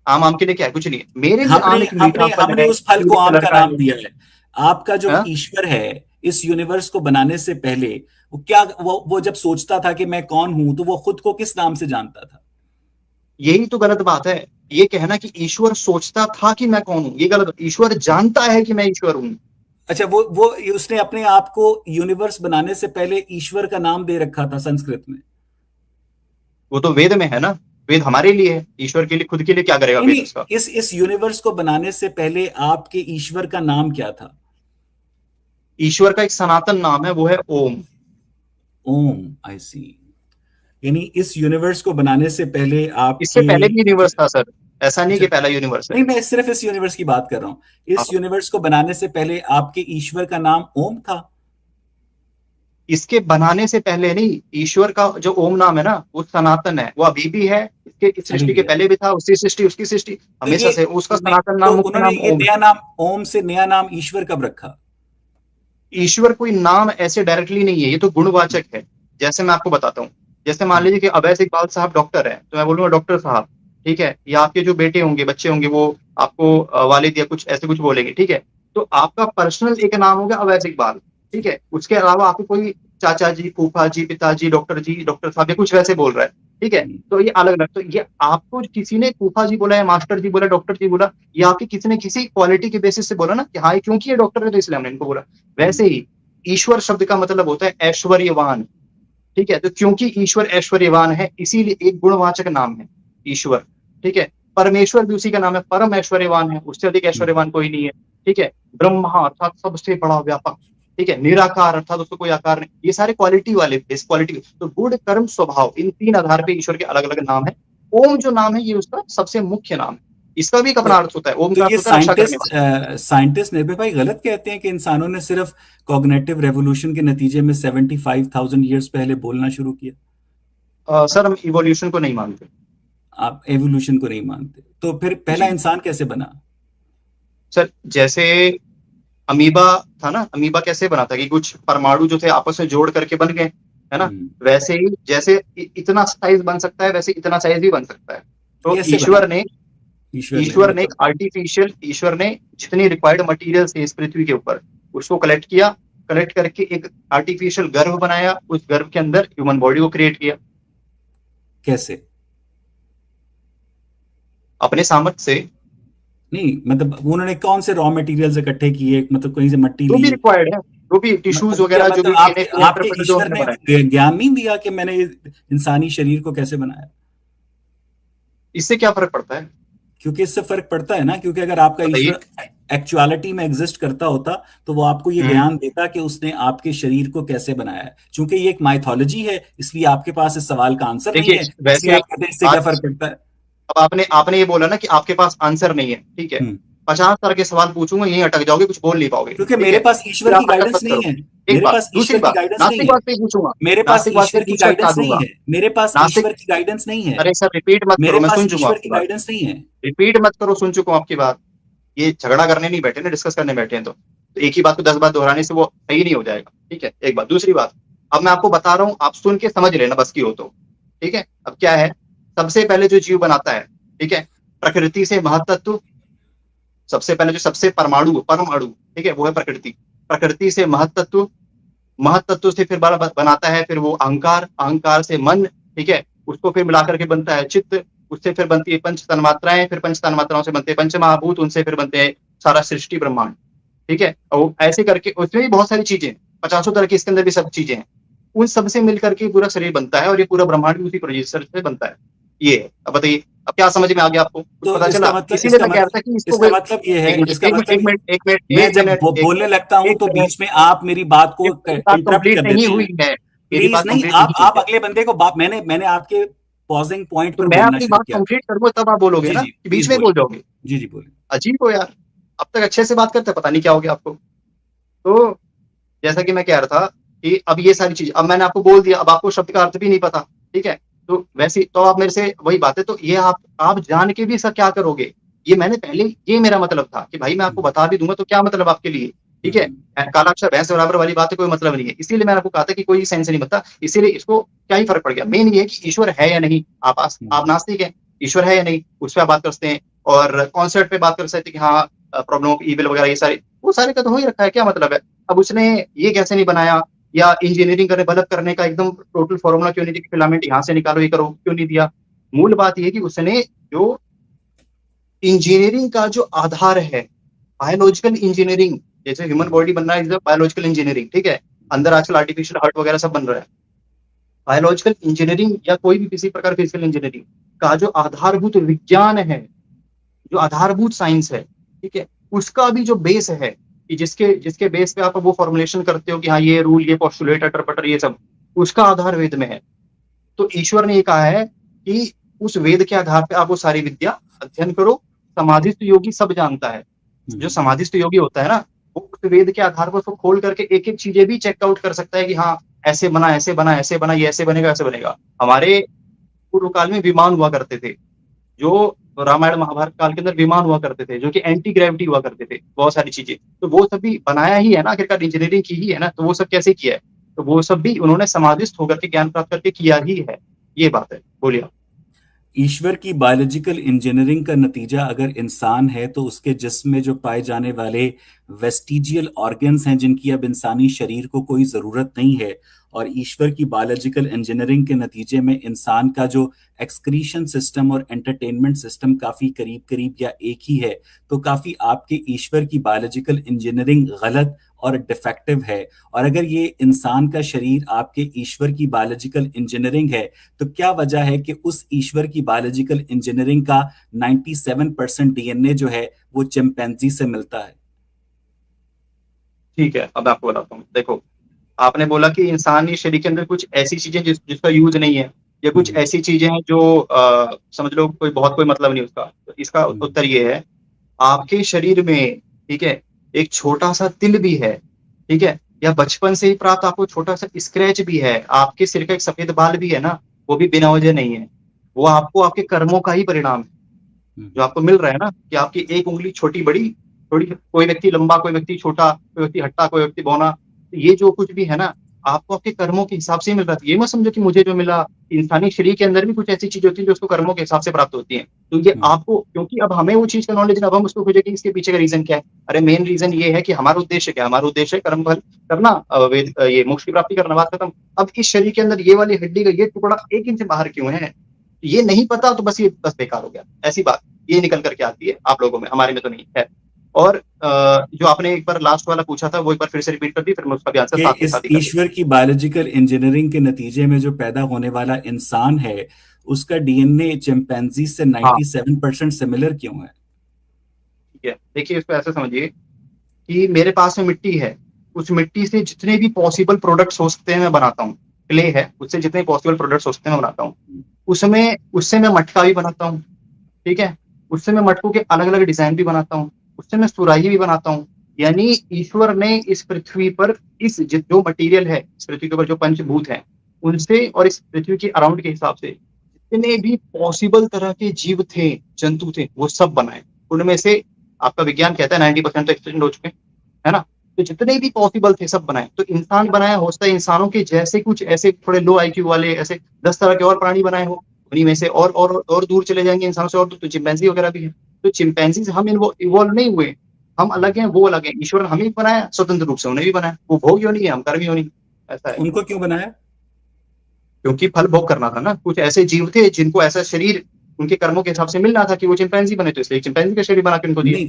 आम आम के लिए क्या है? कुछ नहीं है। मेरे लिए हमने आम एक मीठा हमने फल हमने है, उस फल को पीले आम कलर का का नाम है। दिया है। आपका जो हाँ? ईश्वर है इस यूनिवर्स को बनाने से पहले वो क्या, वो जब सोचता था कि मैं कौन हूं तो वो खुद को किस नाम से जानता था? यही तो गलत बात है। ये कहना कि ईश्वर सोचता था कि मैं कौन हूं, ये गलत। ईश्वर जानता है कि मैं ईश्वर हूं। अच्छा, वो उसने अपने आप को यूनिवर्स बनाने से पहले ईश्वर का नाम दे रखा था संस्कृत में। वो तो वेद में है ना। वेद हमारे लिए है, ईश्वर के लिए खुद के लिए क्या करेगा नहीं वेद नहीं, उसका? इस यूनिवर्स को बनाने से पहले आपके ईश्वर का नाम क्या था? ईश्वर का एक सनातन नाम है, वो है ओम। ओम, आई सी। यानी इस यूनिवर्स को बनाने से पहले इससे आपके, पहले भी यूनिवर्स था सर, ऐसा नहीं अच्छा कि पहला यूनिवर्स है। नहीं, मैं सिर्फ इस यूनिवर्स की बात कर रहा हूं। इस हाँ। यूनिवर्स को बनाने से पहले आपके ईश्वर का नाम ओम था। इसके बनाने से पहले नहीं, ईश्वर का जो ओम नाम है ना वो सनातन है, वो अभी भी है। इसके इस अभी सृष्टि भी के है। पहले भी था, उसकी सृष्टि उसकी सृष्टि तो हमेशा से, उसका सनातन तो नाम, मुख्य उन्होंने नाम ये ओम है। नया नाम, ओम से नया नाम ईश्वर कब रखा? ईश्वर कोई नाम ऐसे डायरेक्टली नहीं है, ये तो गुणवाचक है। जैसे मैं आपको बताता हूँ, जैसे मान लीजिए कि अवैस इकबाल साहब डॉक्टर है तो मैं बोलूंगा डॉक्टर साहब। ठीक है। या आपके जो बेटे होंगे, बच्चे होंगे, वो आपको वालिद या कुछ ऐसे कुछ बोलेंगे। ठीक है। तो आपका पर्सनल एक नाम होगा अवैस इकबाल। ठीक है। उसके अलावा आपको कोई चाचा जी, फूफा जी, पिताजी, डॉक्टर जी, डॉक्टर साहब, या कुछ वैसे बोल रहा है। ठीक है। तो ये अलग अलग, तो ये आपको किसी ने फूफा जी बोला है, मास्टर जी बोला, डॉक्टर जी बोला, या आपकी किसी ने किसी क्वालिटी के बेसिस से बोला ना कि हाँ क्योंकि ये डॉक्टर है तो इसलिए हमने इनको बोला। वैसे ही ईश्वर शब्द का मतलब होता है ऐश्वर्यवान। ठीक है। तो क्योंकि ईश्वर ऐश्वर्यवान है इसीलिए एक गुणवाचक नाम है ईश्वर। ठीक है। परमेश्वर भी उसी का नाम है, परम ऐश्वर्यवान है, उससे अधिक ऐश्वर्यवान कोई नहीं है। ठीक है। ब्रह्मा अर्थात सबसे बड़ा व्यापक। ठीक है। निराकार अर्थात उसको कोई आकार नहीं। ये सारे क्वालिटी वाले, बेस क्वालिटी। तो गुण कर्म स्वभाव, इन तीन आधार पे ईश्वर के अलग अलग नाम है। ओम जो नाम है ये उसका सबसे मुख्य नाम है। इसका भी एक तो, अपना अर्थ होता है, ओम तो का अर्थ ये होता है रक्षा करने वाला। साइंटिस्ट निर्भय भाई गलत कहते हैं कि इंसानों ने सिर्फ कॉग्निटिव रेवोल्यूशन के नतीजे में 75,000 ईयर्स पहले बोलना शुरू किया? सर हम इवोल्यूशन को नहीं मानते। आप एवोल्यूशन को नहीं मानते, तो फिर पहला जी इंसान कैसे बना? सर, जैसे अमीबा था ना, अमीबा कैसे बना था कि कुछ परमाणु जो थे आपस में जोड़ करके बन गए, है ना? हम्म, वैसे ही जैसे इतना साइज बन सकता है वैसे इतना साइज भी बन सकता है। तो कैसे बना? ईश्वर ने ईश्वर ने एक मतलब, आर्टिफिशियल, ईश्वर ने जितनी रिक्वायर्ड मटेरियल थे इस पृथ्वी के ऊपर उसको कलेक्ट किया। कलेक्ट करके एक आर्टिफिशियल गर्भ बनाया, उस गर्भ के अंदर ह्यूमन बॉडी को क्रिएट किया कैसे? अपने सामर्थ्य से। नहीं मतलब उन्होंने कौन से रॉ मटेरियल्स इकट्ठे किए, मतलब कहीं से मट्टी जो ली? भी रिक्वायर्ड है, जो भी टिश्यूज क्या वगैरह, जो मतलब भी डीएनए आपके इंटरप्रेटर जो ईश्वर उन्होंने ने बनाया। ज्ञान नहीं दिया कि मैंने इंसानी शरीर को कैसे बनाया? इससे क्या फर्क पड़ता है? क्योंकि इससे फर्क पड़ता है ना, क्योंकि अगर आपका बताइए। ईश्वर एक्चुअलिटी में एग्जिस्ट करता होता तो वो आपको ये हम्म। ज्ञान देता कि उसने आपके शरीर को कैसे बनाया है। क्योंकि ये एक माइथोलॉजी है इसलिए आपके पास इस सवाल का आंसर नहीं देखिए है, इसलिए वैसे आप कहते हैं इससे क्या आज, फर्क पड़ता है। अब आपने आपने ये बोला ना कि आपके पास आंसर नहीं है। ठीक है। हम्म 50 तरह के सवाल पूछूंगा, यहीं अटक जाओगे, कुछ बोल नहीं पाओगे। क्योंकि ठीक मेरे है। पास ईश्वर फिर की आप हरकत गाइडेंस मत नहीं करो। है। एक मेरे बात, पास दूसरी ईश्वर की बात, गाइडेंस नहीं है। नास्तिकवाद पे ही पूछूंगा। मेरे पास नास्तिकवाद पे ईश्वर की पूछना गाइडेंस स्टार्ट नहीं दूंगा। है। मेरे पास नास्तिक, ईश्वर की गाइडेंस नहीं है। अरे सर रिपीट मत मेरे करो, मैं पास सुन चुका हूँ ईश्वर आपकी की बात। गाइडेंस नहीं है। रिपीट मत करो, सुन चुका हूँ आपकी बात। ये झगड़ा करने नहीं बैठे ना, डिस्कस करने बैठे हैं। तो एक ही बात को 10 बार दोहराने से वो सही नहीं हो जाएगा। ठीक है। एक बात। दूसरी बात, अब मैं आपको बता रहा हूँ, आप सुन के समझ लेना बस की हो तो। ठीक है। अब क्या है, सबसे पहले जो जीव बनाता है, ठीक है, प्रकृति से महतत्व। सबसे पहले जो सबसे परमाणु परम अणु, ठीक है, वो है प्रकृति। प्रकृति से महतत्व, महत्त्व से फिर बनाता है, फिर वो अहंकार, अहंकार से मन, ठीक है, उसको फिर मिला करके बनता है चित्त, उससे फिर बनती है पंच तन्मात्राएं, फिर पंच तन्मात्राओं से बनते हैं पंचमहाभूत, उनसे फिर बनते हैं सारा सृष्टि ब्रह्मांड, ठीक है। और ऐसे करके उसमें भी बहुत सारी चीजें, 50 तरह की इसके अंदर भी सब चीजें हैं, उन सब से मिल करके पूरा शरीर बनता है, और ये पूरा ब्रह्मांड भी उसी प्रोजेक्टर से बनता है। ये है। अब बताइए, अब क्या समझ में आ गया आपको, कुछ तो पता चला? इसीलिए इसका मैं कह मतलब रहा था कि इसको इसका मतलब ये है, एक मिनट इसका एक मिनट मतलब एक मिनट एक मिनट मैं एक जब मिनट एक बोलने लगता हूं एक तो मिनट बीच में आप मेरी बात को मेरी बात इंटरप्ट कंप्लीट कर नहीं देते हुई हैं। है, मेरी प्लीज बात नहीं, कंप्लीट नहीं हुई आप है। अगले बंदे को बात, मैंने आपके पॉजिंग पॉइंट तो पर मैं बोलना अपनी शुरू बात किया था। कंप्लीट करूंगा तब आप बोलोगे जी ना, जी, कि प्लीज बीच में ही बोल बोलिए। जाओगे? जी जी बोलिए। अजीब हो यार, अब तक अच्छे से बात करते, पता नहीं क्या हो गया आपको। तो जैसा कि मैं कह रहा था कि अब ये सारी चीज, अब मैंने आपको बोल दिया, अब आपको शब्द का अर्थ भी नहीं पता, ठीक है, तो वैसे तो आप मेरे से वही बात है, तो ये आप जान के भी सर क्या करोगे? ये मैंने पहले, ये मेरा मतलब था कि भाई मैं आपको बता भी दूंगा तो क्या मतलब आपके लिए, ठीक है। काला अक्षर भैंस बराबर वाली बात है, कोई मतलब नहीं है, इसीलिए मैंने आपको कहा था कि कोई सेंस नहीं बनता, इसीलिए इसको क्या ही फर्क पड़ गया। मेन ये है कि ईश्वर है या नहीं, आप नास्तिक है, ईश्वर है या नहीं उस पर आप बात कर सकते हैं, और कॉन्सेप्ट पे बात कर सकते हैं कि हाँ प्रॉब्लम ऑफ ईविल वगैरह, ये सारे वो सारे का तो हो ही रखा है, क्या मतलब है? अब उसने ये कैसे नहीं बनाया, या इंजीनियरिंग करने, बल्ब करने का एकदम टोटल फॉर्मूला क्यों नहीं दिया, फिलामेंट यहाँ से निकालो, ये करो, क्यों नहीं दिया? मूल बात ये है कि उसने जो इंजीनियरिंग का जो आधार है, बायोलॉजिकल इंजीनियरिंग, जैसे ह्यूमन बॉडी बन रहा है, बायोलॉजिकल इंजीनियरिंग, ठीक है, अंदर आजकल आर्टिफिशियल हार्ट वगैरह सब बन रहा है, बायोलॉजिकल इंजीनियरिंग या कोई भी किसी प्रकार फिजिकल इंजीनियरिंग का जो आधारभूत विज्ञान है, जो आधारभूत साइंस है, ठीक है, उसका भी जो बेस है, कि जिसके जिसके बेस पे आप वो फॉर्मुलेशन करते हो कि हाँ ये रूल, ये पोस्टुलेट, अटर पटर, ये सब, उसका आधार वेद में है। तो ईश्वर ने ये कहा है कि उस वेद के आधार पे आप वो सारी विद्या अध्ययन करो। समाधिस्थ योगी सब जानता है, जो समाधिस्थ योगी होता है ना, वो उस वेद के आधार पर उसको खोल करके एक एक चीजें भी चेकआउट कर सकता है कि हाँ ऐसे बना, ऐसे बना, ऐसे बना, ये ऐसे बनेगा, ऐसे बनेगा। हमारे पूर्व काल में विमान हुआ करते थे, जो रामायण महाभारत काल के अंदर विमान हुआ करते थे, जो कि एंटी ग्रेविटी हुआ करते थे, बहुत सारी चीजें, तो वो सब भी बनाया ही है ना, आखिरकार इंजीनियरिंग की ही है ना, तो वो सब कैसे किया है? तो वो सब भी उन्होंने समाधिस्थ होकर के ज्ञान प्राप्त करके किया ही है। ये बात है, बोलिए आप। ईश्वर की बायोलॉजिकल इंजीनियरिंग का नतीजा अगर इंसान है तो उसके जिस्म में जो पाए जाने वाले वेस्टिजियल ऑर्गन्स हैं जिनकी अब इंसानी शरीर को कोई ज़रूरत नहीं है, और ईश्वर की बायोलॉजिकल इंजीनियरिंग के नतीजे में इंसान का जो एक्सक्रीशन सिस्टम और एंटरटेनमेंट सिस्टम काफ़ी करीब करीब या एक ही है, तो काफ़ी आपके ईश्वर की बायोलॉजिकल इंजीनियरिंग गलत और डिफेक्टिव है। और अगर ये इंसान का शरीर आपके ईश्वर की बायोलॉजिकल इंजीनियरिंग है, तो क्या वजह है कि उस ईश्वर की बायोलॉजिकल इंजीनियरिंग का 97% डीएनए जो है वो चिंपैंजी से मिलता है? ठीक है, अब मैं आपको बताता हूँ। देखो, आपने बोला कि इंसानी शरीर के अंदर कुछ ऐसी चीजें जिसका यूज नहीं है, या कुछ ऐसी चीजें हैं जो समझ लो कोई मतलब नहीं उसका। तो इसका उत्तर ये है, आपके शरीर में, ठीक है, एक छोटा सा तिल भी है, ठीक है, या बचपन से ही प्राप्त आपको छोटा सा स्क्रैच भी है, आपके सिर का एक सफेद बाल भी है ना, वो भी बिना वजह नहीं है, वो आपको आपके कर्मों का ही परिणाम है। जो आपको मिल रहा है ना, कि आपकी एक उंगली छोटी बड़ी, थोड़ी, कोई व्यक्ति लंबा, कोई व्यक्ति छोटा, कोई व्यक्ति हट्टा, कोई व्यक्ति बौना, तो ये जो कुछ भी है ना, आपको आपके कर्मों के हिसाब से ही मिल रहा था। ये मत समझो कि मुझे जो मिला, इंसानी शरीर के अंदर भी कुछ ऐसी चीज होती है जो उसको कर्मों के हिसाब से प्राप्त होती है। तो ये आपको, क्योंकि अब हमें वो चीज का नॉलेज, अब हम उसको खोजे कि इसके पीछे का रीजन क्या है। अरे मेन रीजन ये है कि हमारा उद्देश्य क्या है, हमारा उद्देश्य है कर्म फल करना, ये मोक्ष की प्राप्ति करना, बात खत्म। अब इस शरीर के अंदर ये वाली हड्डी का ये टुकड़ा 1 इंच बाहर क्यों है, ये नहीं पता, तो बस ये बस बेकार हो गया, ऐसी बात ये निकल करके आती है आप लोगों में, हमारे में तो नहीं है। और जो आपने एक बार लास्ट वाला पूछा था, वो एक बार फिर से रिपीट कर दी, फिर मैं उसका भी आंसर कि साथ के इस साथ ही कर ईश्वर की बायोलॉजिकल इंजीनियरिंग के नतीजे में जो पैदा होने वाला इंसान है उसका डीएनए चिंपैंजी से दूंगा। हाँ 97% सिमिलर क्यों है? ठीक है, देखिए इसको ऐसे समझिए कि मेरे पास में मिट्टी है, उस मिट्टी से जितने भी पॉसिबल प्रोडक्ट्स हो सकते हैं मैं बनाता हूँ। क्ले है, उससे जितने पॉसिबल प्रोडक्ट्स हो सकते हैं मैं बनाता हूँ। उसमें उससे मैं मटका भी बनाता हूँ, ठीक है, उससे मैं मटकों के अलग अलग डिजाइन भी बनाता हूँ, उससे मैं सुराही भी बनाता हूँ। यानी ईश्वर ने इस पृथ्वी पर जो मटेरियल है, इस पृथ्वी के ऊपर जो पंचभूत हैं, उनसे और इस पृथ्वी के अराउंड के हिसाब से जितने भी पॉसिबल तरह के जीव थे, जंतु थे, वो सब बनाए। उनमें से आपका विज्ञान कहता है 90% तो एक्सटेंड हो चुके हैं, है ना। तो जितने भी पॉसिबल थे सब बनाए। तो इंसान बनाया, हो सकता है इंसानों के जैसे कुछ ऐसे थोड़े लो आईक्यू वाले ऐसे 10 तरह के और प्राणी बनाए हो, उन्हीं में से और दूर चले जाएंगे इंसानों से, और तो चिंपैंजी वगैरह भी है। तो चिंपैंजी से हम इवॉल्व नहीं हुए, हम अलग हैं, वो अलग है। ईश्वर ने हमें भी बनाया स्वतंत्र रूप से, उन्हें भी बनाया। वो भोग योनि है, हम कर्म योनि। ऐसा है। उनको क्यों बनाया? क्योंकि फल भोग करना था ना, कुछ ऐसे जीव थे जिनको ऐसा शरीर उनके कर्मों के हिसाब से मिलना था कि वो चिंपैंजी बने, तो इसलिए चिंपैंजी का शरीर बना के उनको दिया। नहीं,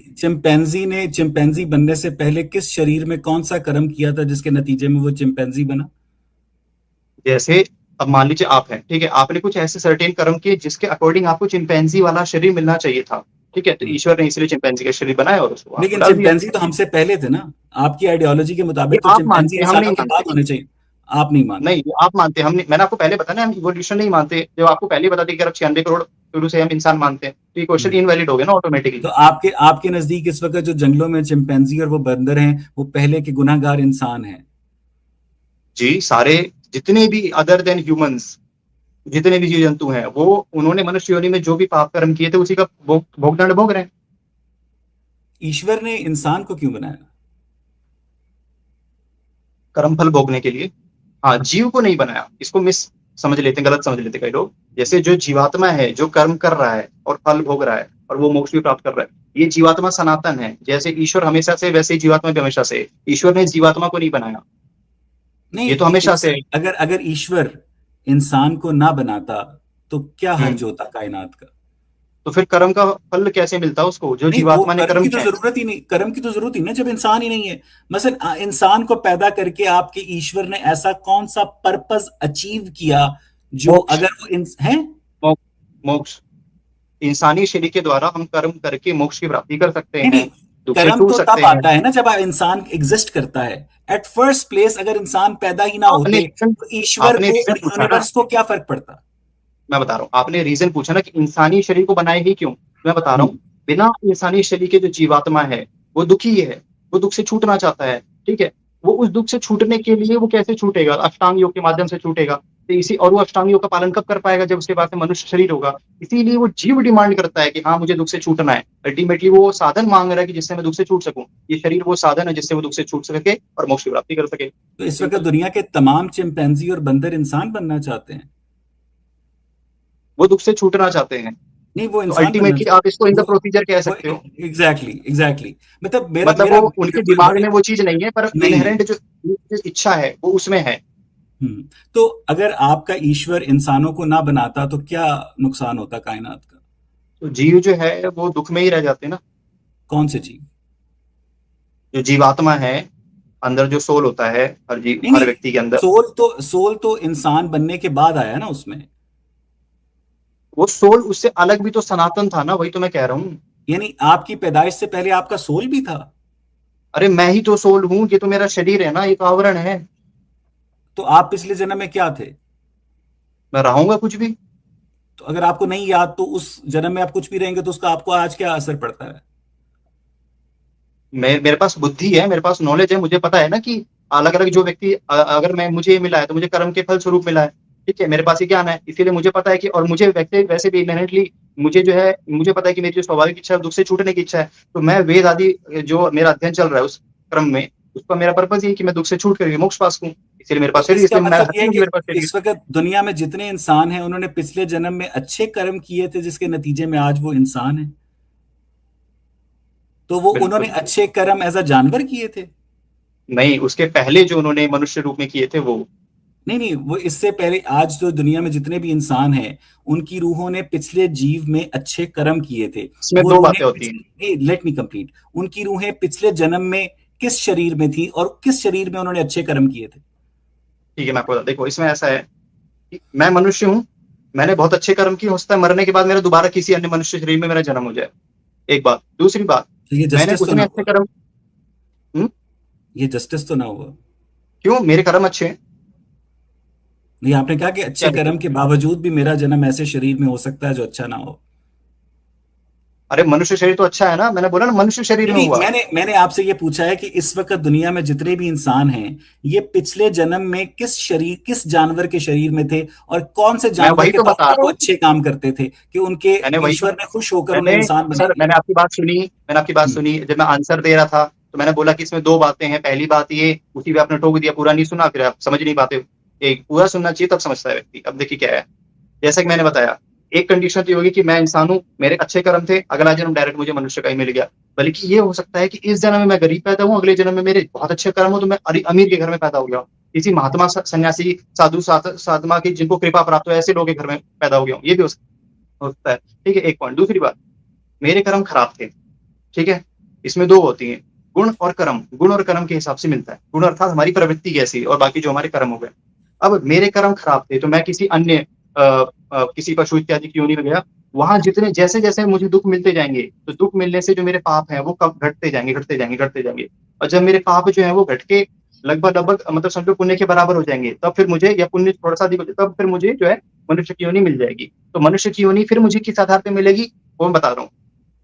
चिंपैंजी बनने से पहले किस शरीर में कौन सा कर्म किया था जिसके नतीजे में वो चिंपैंजी बना? जैसे अब मान लीजिए आप हैं, ठीक है, आपने कुछ ऐसे सर्टेन कर्म किए जिसके अकॉर्डिंग आपको चिंपैंजी वाला शरीर मिलना चाहिए था, ठीक है, तो ईश्वर ने इसलिए चिंपैंजी का शरीर बनाया और उसको आपको लेकिन डाल दिया। चिंपैंजी तो हमसे पहले थे ना। आपकी आइडियोलॉजी के ये मुताबिक तो आप चिंपैंजी मानते हैं, हम नहीं इंसानों के बाद मानते। होने चाहिए। आप नहीं मानते? नहीं, ये आप मानते हैं, हम नहीं, मैंने आपको पहले बताया ना, हम इवोल्यूशन नहीं मानते। जब आपको पहले बता दिया कि अरब 96 करोड़ शुरू से हम इंसान मानते हैं, तो ये क्वेश्चन इनवैलिड हो गया ना ऑटोमेटिकली। तो आपके आपके नजदीक इस वक्त जो जंगलों में चिंपैंजी और वो बंदर हैं, वो पहले के गुनाहगार इंसान हैं? जी, सारे जितने भी अदर देन ह्यूमंस, जितने भी जीव जंतु हैं, वो उन्होंने मनुष्य योनि में जो भी पाप कर्म किए थे उसी का भोगदंड भोग रहे हैं। ईश्वर ने इंसान को क्यों बनाया? कर्म फल भोगने के लिए। हाँ, जीव को नहीं बनाया, इसको मिस समझ लेते हैं, गलत समझ लेते हैं कई लोग। जैसे जो जीवात्मा है, जो कर्म कर रहा है और फल भोग रहा है और वो मोक्ष भी प्राप्त कर रहा है, ये जीवात्मा सनातन है। जैसे ईश्वर हमेशा से, वैसे ही जीवात्मा भी हमेशा से। ईश्वर ने जीवात्मा को नहीं बनाया, नहीं, ये तो हमेशा से। अगर अगर ईश्वर इंसान को ना बनाता तो क्या हम्म, हर्ज होता कायनात का? तो फिर कर्म का फल कैसे मिलता उसको, जो नहीं, वो जीवात्मा ने कर्म किया है? कर्म की तो जरूरत ही नहीं जब इंसान ही नहीं है। मसलन इंसान को पैदा करके आपके ईश्वर ने ऐसा कौन सा पर्पस अचीव किया जो मोक्ष। अगर वो है? मोक्ष। मोक्ष। इंसानी शरीर के द्वारा हम कर्म करके मोक्ष की प्राप्ति कर सकते नहीं, हैं, नहीं, दुख से कर्म छूट तो सकते तब हैं। आता है ना जब इंसान एग्जिस्ट करता है। एट फर्स्ट प्लेस अगर इंसान पैदा ही ना आपने होते रीजन तो ईश्वर आपने को रीजन और पूछा ना, यूनिवर्स को क्या फर्क पड़ता? मैं बता रहा हूँ, आपने रीजन पूछा ना कि इंसानी शरीर को बनाए ही क्यों। मैं बता रहा हम्म, हूँ, बिना इंसानी शरीर के जो जीवात्मा है वो दुखी है, वो दुख से छूटना चाहता है, ठीक है। वो उस दुख से छूटने के लिए वो कैसे छूटेगा? अष्टांग योग के माध्यम से छूटेगा। तो इसी, और वो अष्टांग योग का पालन कब कर पाएगा? जब उसके पास में मनुष्य शरीर होगा। इसीलिए वो जीव डिमांड करता है कि हाँ, मुझे दुख से छूटना है। अल्टीमेटली वो साधन मांग रहा है कि जिससे मैं दुख से छूट सकूं। ये शरीर वो साधन है जिससे वो दुख से छूट सके और मोक्ष की प्राप्ति कर सके। तो इस वक्त सिंपल। दुनिया के तमाम चिंपैंजी और बंदर इंसान बनना चाहते हैं। वो दुख से छूटना चाहते हैं, नहीं, वो तो इंसान बनना अल्टीमेटली चाहते आप इसको इन द वो प्रोसीजर कह वो सकते हो। Exactly exactly. मतलब मेरा मतलब मेरा वो मेरा उनके कोई दिमाग बड़े में वो चीज नहीं है, पर नहीं है। इनहेरेंट जो इच्छा है वो उसमें है। तो अगर आपका ईश्वर इंसानों को ना बनाता तो क्या नुकसान होता कायनात का? तो जीव जो है वो दुख में ही रह जाते हैं ना। कौन से जीव? जो जीवात्मा है, अंदर जो सोल होता है, हर जीव, नहीं, हर नहीं, व्यक्ति के अंदर, सोल तो इंसान बनने के बाद आया ना उसमें। वो सोल उससे अलग भी तो सनातन था ना, वही तो मैं कह रहा हूँ। यानी आपकी पैदाइश से पहले आपका सोल भी था? अरे मैं ही तो सोल हूँ, ये तो मेरा शरीर है ना, ये तो आवरण है। तो आप पिछले जन्म में क्या थे? मैं रहूंगा कुछ भी। तो अगर आपको नहीं याद तो उस जन्म में आप कुछ भी रहेंगे तो उसका आपको आज क्या असर पड़ता है? मेरे पास बुद्धि है, मेरे पास नॉलेज है, मुझे पता है ना कि अलग अलग जो व्यक्ति, अगर मैं, मुझे ये मिला है तो मुझे कर्म के फल स्वरूप मिला है, ठीक है, मेरे पास ये ज्ञान है, इसीलिए मुझे पता है कि, और मुझे वैसे वैसे भी इनहेरेंटली मुझे जो है, मुझे पता है कि मेरी जो स्वाभाविक इच्छा है दुख से छूटने की इच्छा है। तो मैं वेद आदि जो मेरा अध्ययन चल रहा है उस क्रम में, उसका मेरा पर्पज ये कि मैं दुख से छूट करके मोक्ष पास करूं। इसीलिए मेरे तो पास शरीर, इसका इसलिए मैं मतलब यह हस्ती है हूँ कि कि मेरे पास शरीर। इस वक्त दुनिया में जितने इंसान हैं उन्होंने पिछले जन्म में अच्छे कर्म किए थे जिसके नतीजे में आज वो इंसान है। तो वो उन्होंने बिल्कुल अच्छे कर्म एज अ जानवर किए थे? नहीं, उसके पहले जो उन्होंने मनुष्य रूप में किए थे वो। नहीं, नहीं, वो इससे पहले आज जो दुनिया में जितने भी इंसान हैं उनकी रूहों ने पिछले जीव में अच्छे कर्म किए थे। इसमें वो दो रूहें बातें होती हैं। Late me complete. उनकी रूहें पिछले जन्म में किस शरीर में थी और किस शरीर में उन्होंने अच्छे कर्म किए थे? ठीक है, मैं आपको देखो, इसमें ऐसा है कि मैं मनुष्य हूँ, मैंने बहुत अच्छे कर्म किए, हो सकता है मरने के बाद मेरा दोबारा किसी अन्य मनुष्य शरीर में मेरा जन्म हो जाए। एक बात। दूसरी बात, तो ये मैंने जस्टिस तो उतने ना अच्छे हुआ? कर्म। ये जस्टिस तो ना हुआ? क्यों? मेरे कर्म अच्छे हैं। नहीं, आपने कहा कि क्या अच्छे दिक्कत? कर्म के बावजूद भी मेरा जन्म ऐसे शरीर में हो सकता है जो अच्छा ना हो। अरे मनुष्य शरीर तो अच्छा है ना, मैंने बोला ना मनुष्य शरीर नहीं, में नहीं, हुआ। मैंने आपसे ये पूछा है कि इस वक्त दुनिया में जितने भी इंसान हैं ये पिछले जन्म में किस जानवर के शरीर में थे और कौन से मैं जानवर वही के तो तौर बता पर रहा वो हूँ। अच्छे काम करते थे कि उनके मैंने वही तो ईश्वर ने खुश होकर उन्हें मैंने इंसान बना सर, दिया? मैंने आपकी बात सुनी, मैंने आपकी बात हम्म, सुनी, जब मैं आंसर दे रहा था तो मैंने बोला कि इसमें दो बातें हैं। पहली बात ये, उसी पे आपने टोक दिया, पूरा नहीं सुना, फिर आप समझ नहीं पाते। एक पूरा सुनना चाहिए, तब समझता है व्यक्ति। अब देखिए क्या है, जैसा कि मैंने बताया, एक कंडीशन तो ये होगी कि मैं इंसान हूँ, मेरे अच्छे कर्म थे, अगला जन्म डायरेक्ट मुझे मनुष्य का ही मिल गया। बल्कि ये हो सकता है कि इस जन्म में मैं गरीब पैदा हूँ, अगले जन्म में मेरे बहुत अच्छे कर्म हो तो मैं अमीर के घर में पैदा हो गया। किसी महात्मा सन्यासी साधु साधमा की जिनको कृपा प्राप्त हो ऐसे लोगों के घर में पैदा हो गया हूँ, ये भी हो सकता है। ठीक है, एक पॉइंट। दूसरी बात, मेरे कर्म खराब थे, ठीक है, इसमें दो होती हैं, गुण और कर्म। गुण और कर्म के हिसाब से मिलता है। गुण अर्थात हमारी प्रवृत्ति कैसी, और बाकी जो हमारे कर्म हो गए। अब मेरे कर्म खराब थे तो मैं किसी अन्य किसी पशु इत्यादि की योनि में गया, वहां जितने जैसे जैसे मुझे दुख मिलते जाएंगे, तो दुख मिलने से जो मेरे पाप हैं वो कब घटते जाएंगे, घटते जाएंगे, घटते जाएंगे। और जब मेरे पाप जो है वो घट के लगभग लगभग मतलब समझो पुण्य के बराबर हो जाएंगे, तब फिर मुझे, या पुण्य थोड़ा सा अधिक हो जाए, तब फिर मुझे जो है मनुष्य की योनि मिल जाएगी। तो मनुष्य की योनि फिर मुझे किस आधार पर मिलेगी, वो मैं बता रहा हूँ।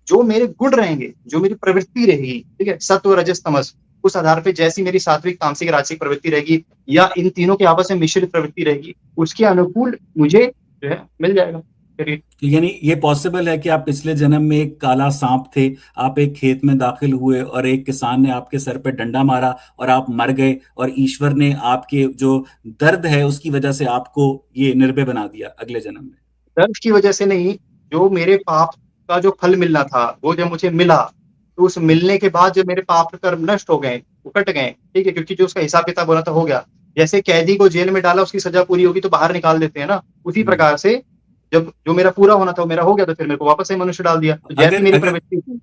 जो मेरे गुण रहेंगे, जो मेरी प्रवृत्ति रहेगी, ठीक है, सत्व रजस तमस, उस आधार पे जैसी मेरी सात्विक तामसिक राजसिक प्रवृत्ति रहेगी, या इन तीनों के आपस में मिश्रित प्रवृत्ति रहेगी, उसके अनुकूल मुझे जो है मिल जाएगा। तो यानी ये पॉसिबल है कि आप पिछले जन्म में एक काला सांप थे, आप एक खेत में दाखिल हुए और एक किसान ने आपके सर पे डंडा मारा और आप मर गए, और ईश्वर ने आपके जो दर्द है उसकी वजह से आपको ये निर्भय बना दिया अगले जन्म में। दर्द की वजह से नहीं, जो मेरे पाप का जो फल मिलना था वो जब मुझे मिला, तो उस मिलने के बाद जब मेरे पाप कर्म नष्ट हो गए, कट गए, ठीक है, क्योंकि जो उसका हिसाब किताब होना था हो गया। जैसे कैदी को जेल में डाला, उसकी सजा पूरी होगी तो बाहर निकाल देते हैं ना, उसी प्रकार से जब जो मेरा पूरा होना था वो मेरा हो गया, तो फिर मेरे को वापस से मनुष्य डाल दिया। तो जैसी मेरी प्रवृत्ति थी,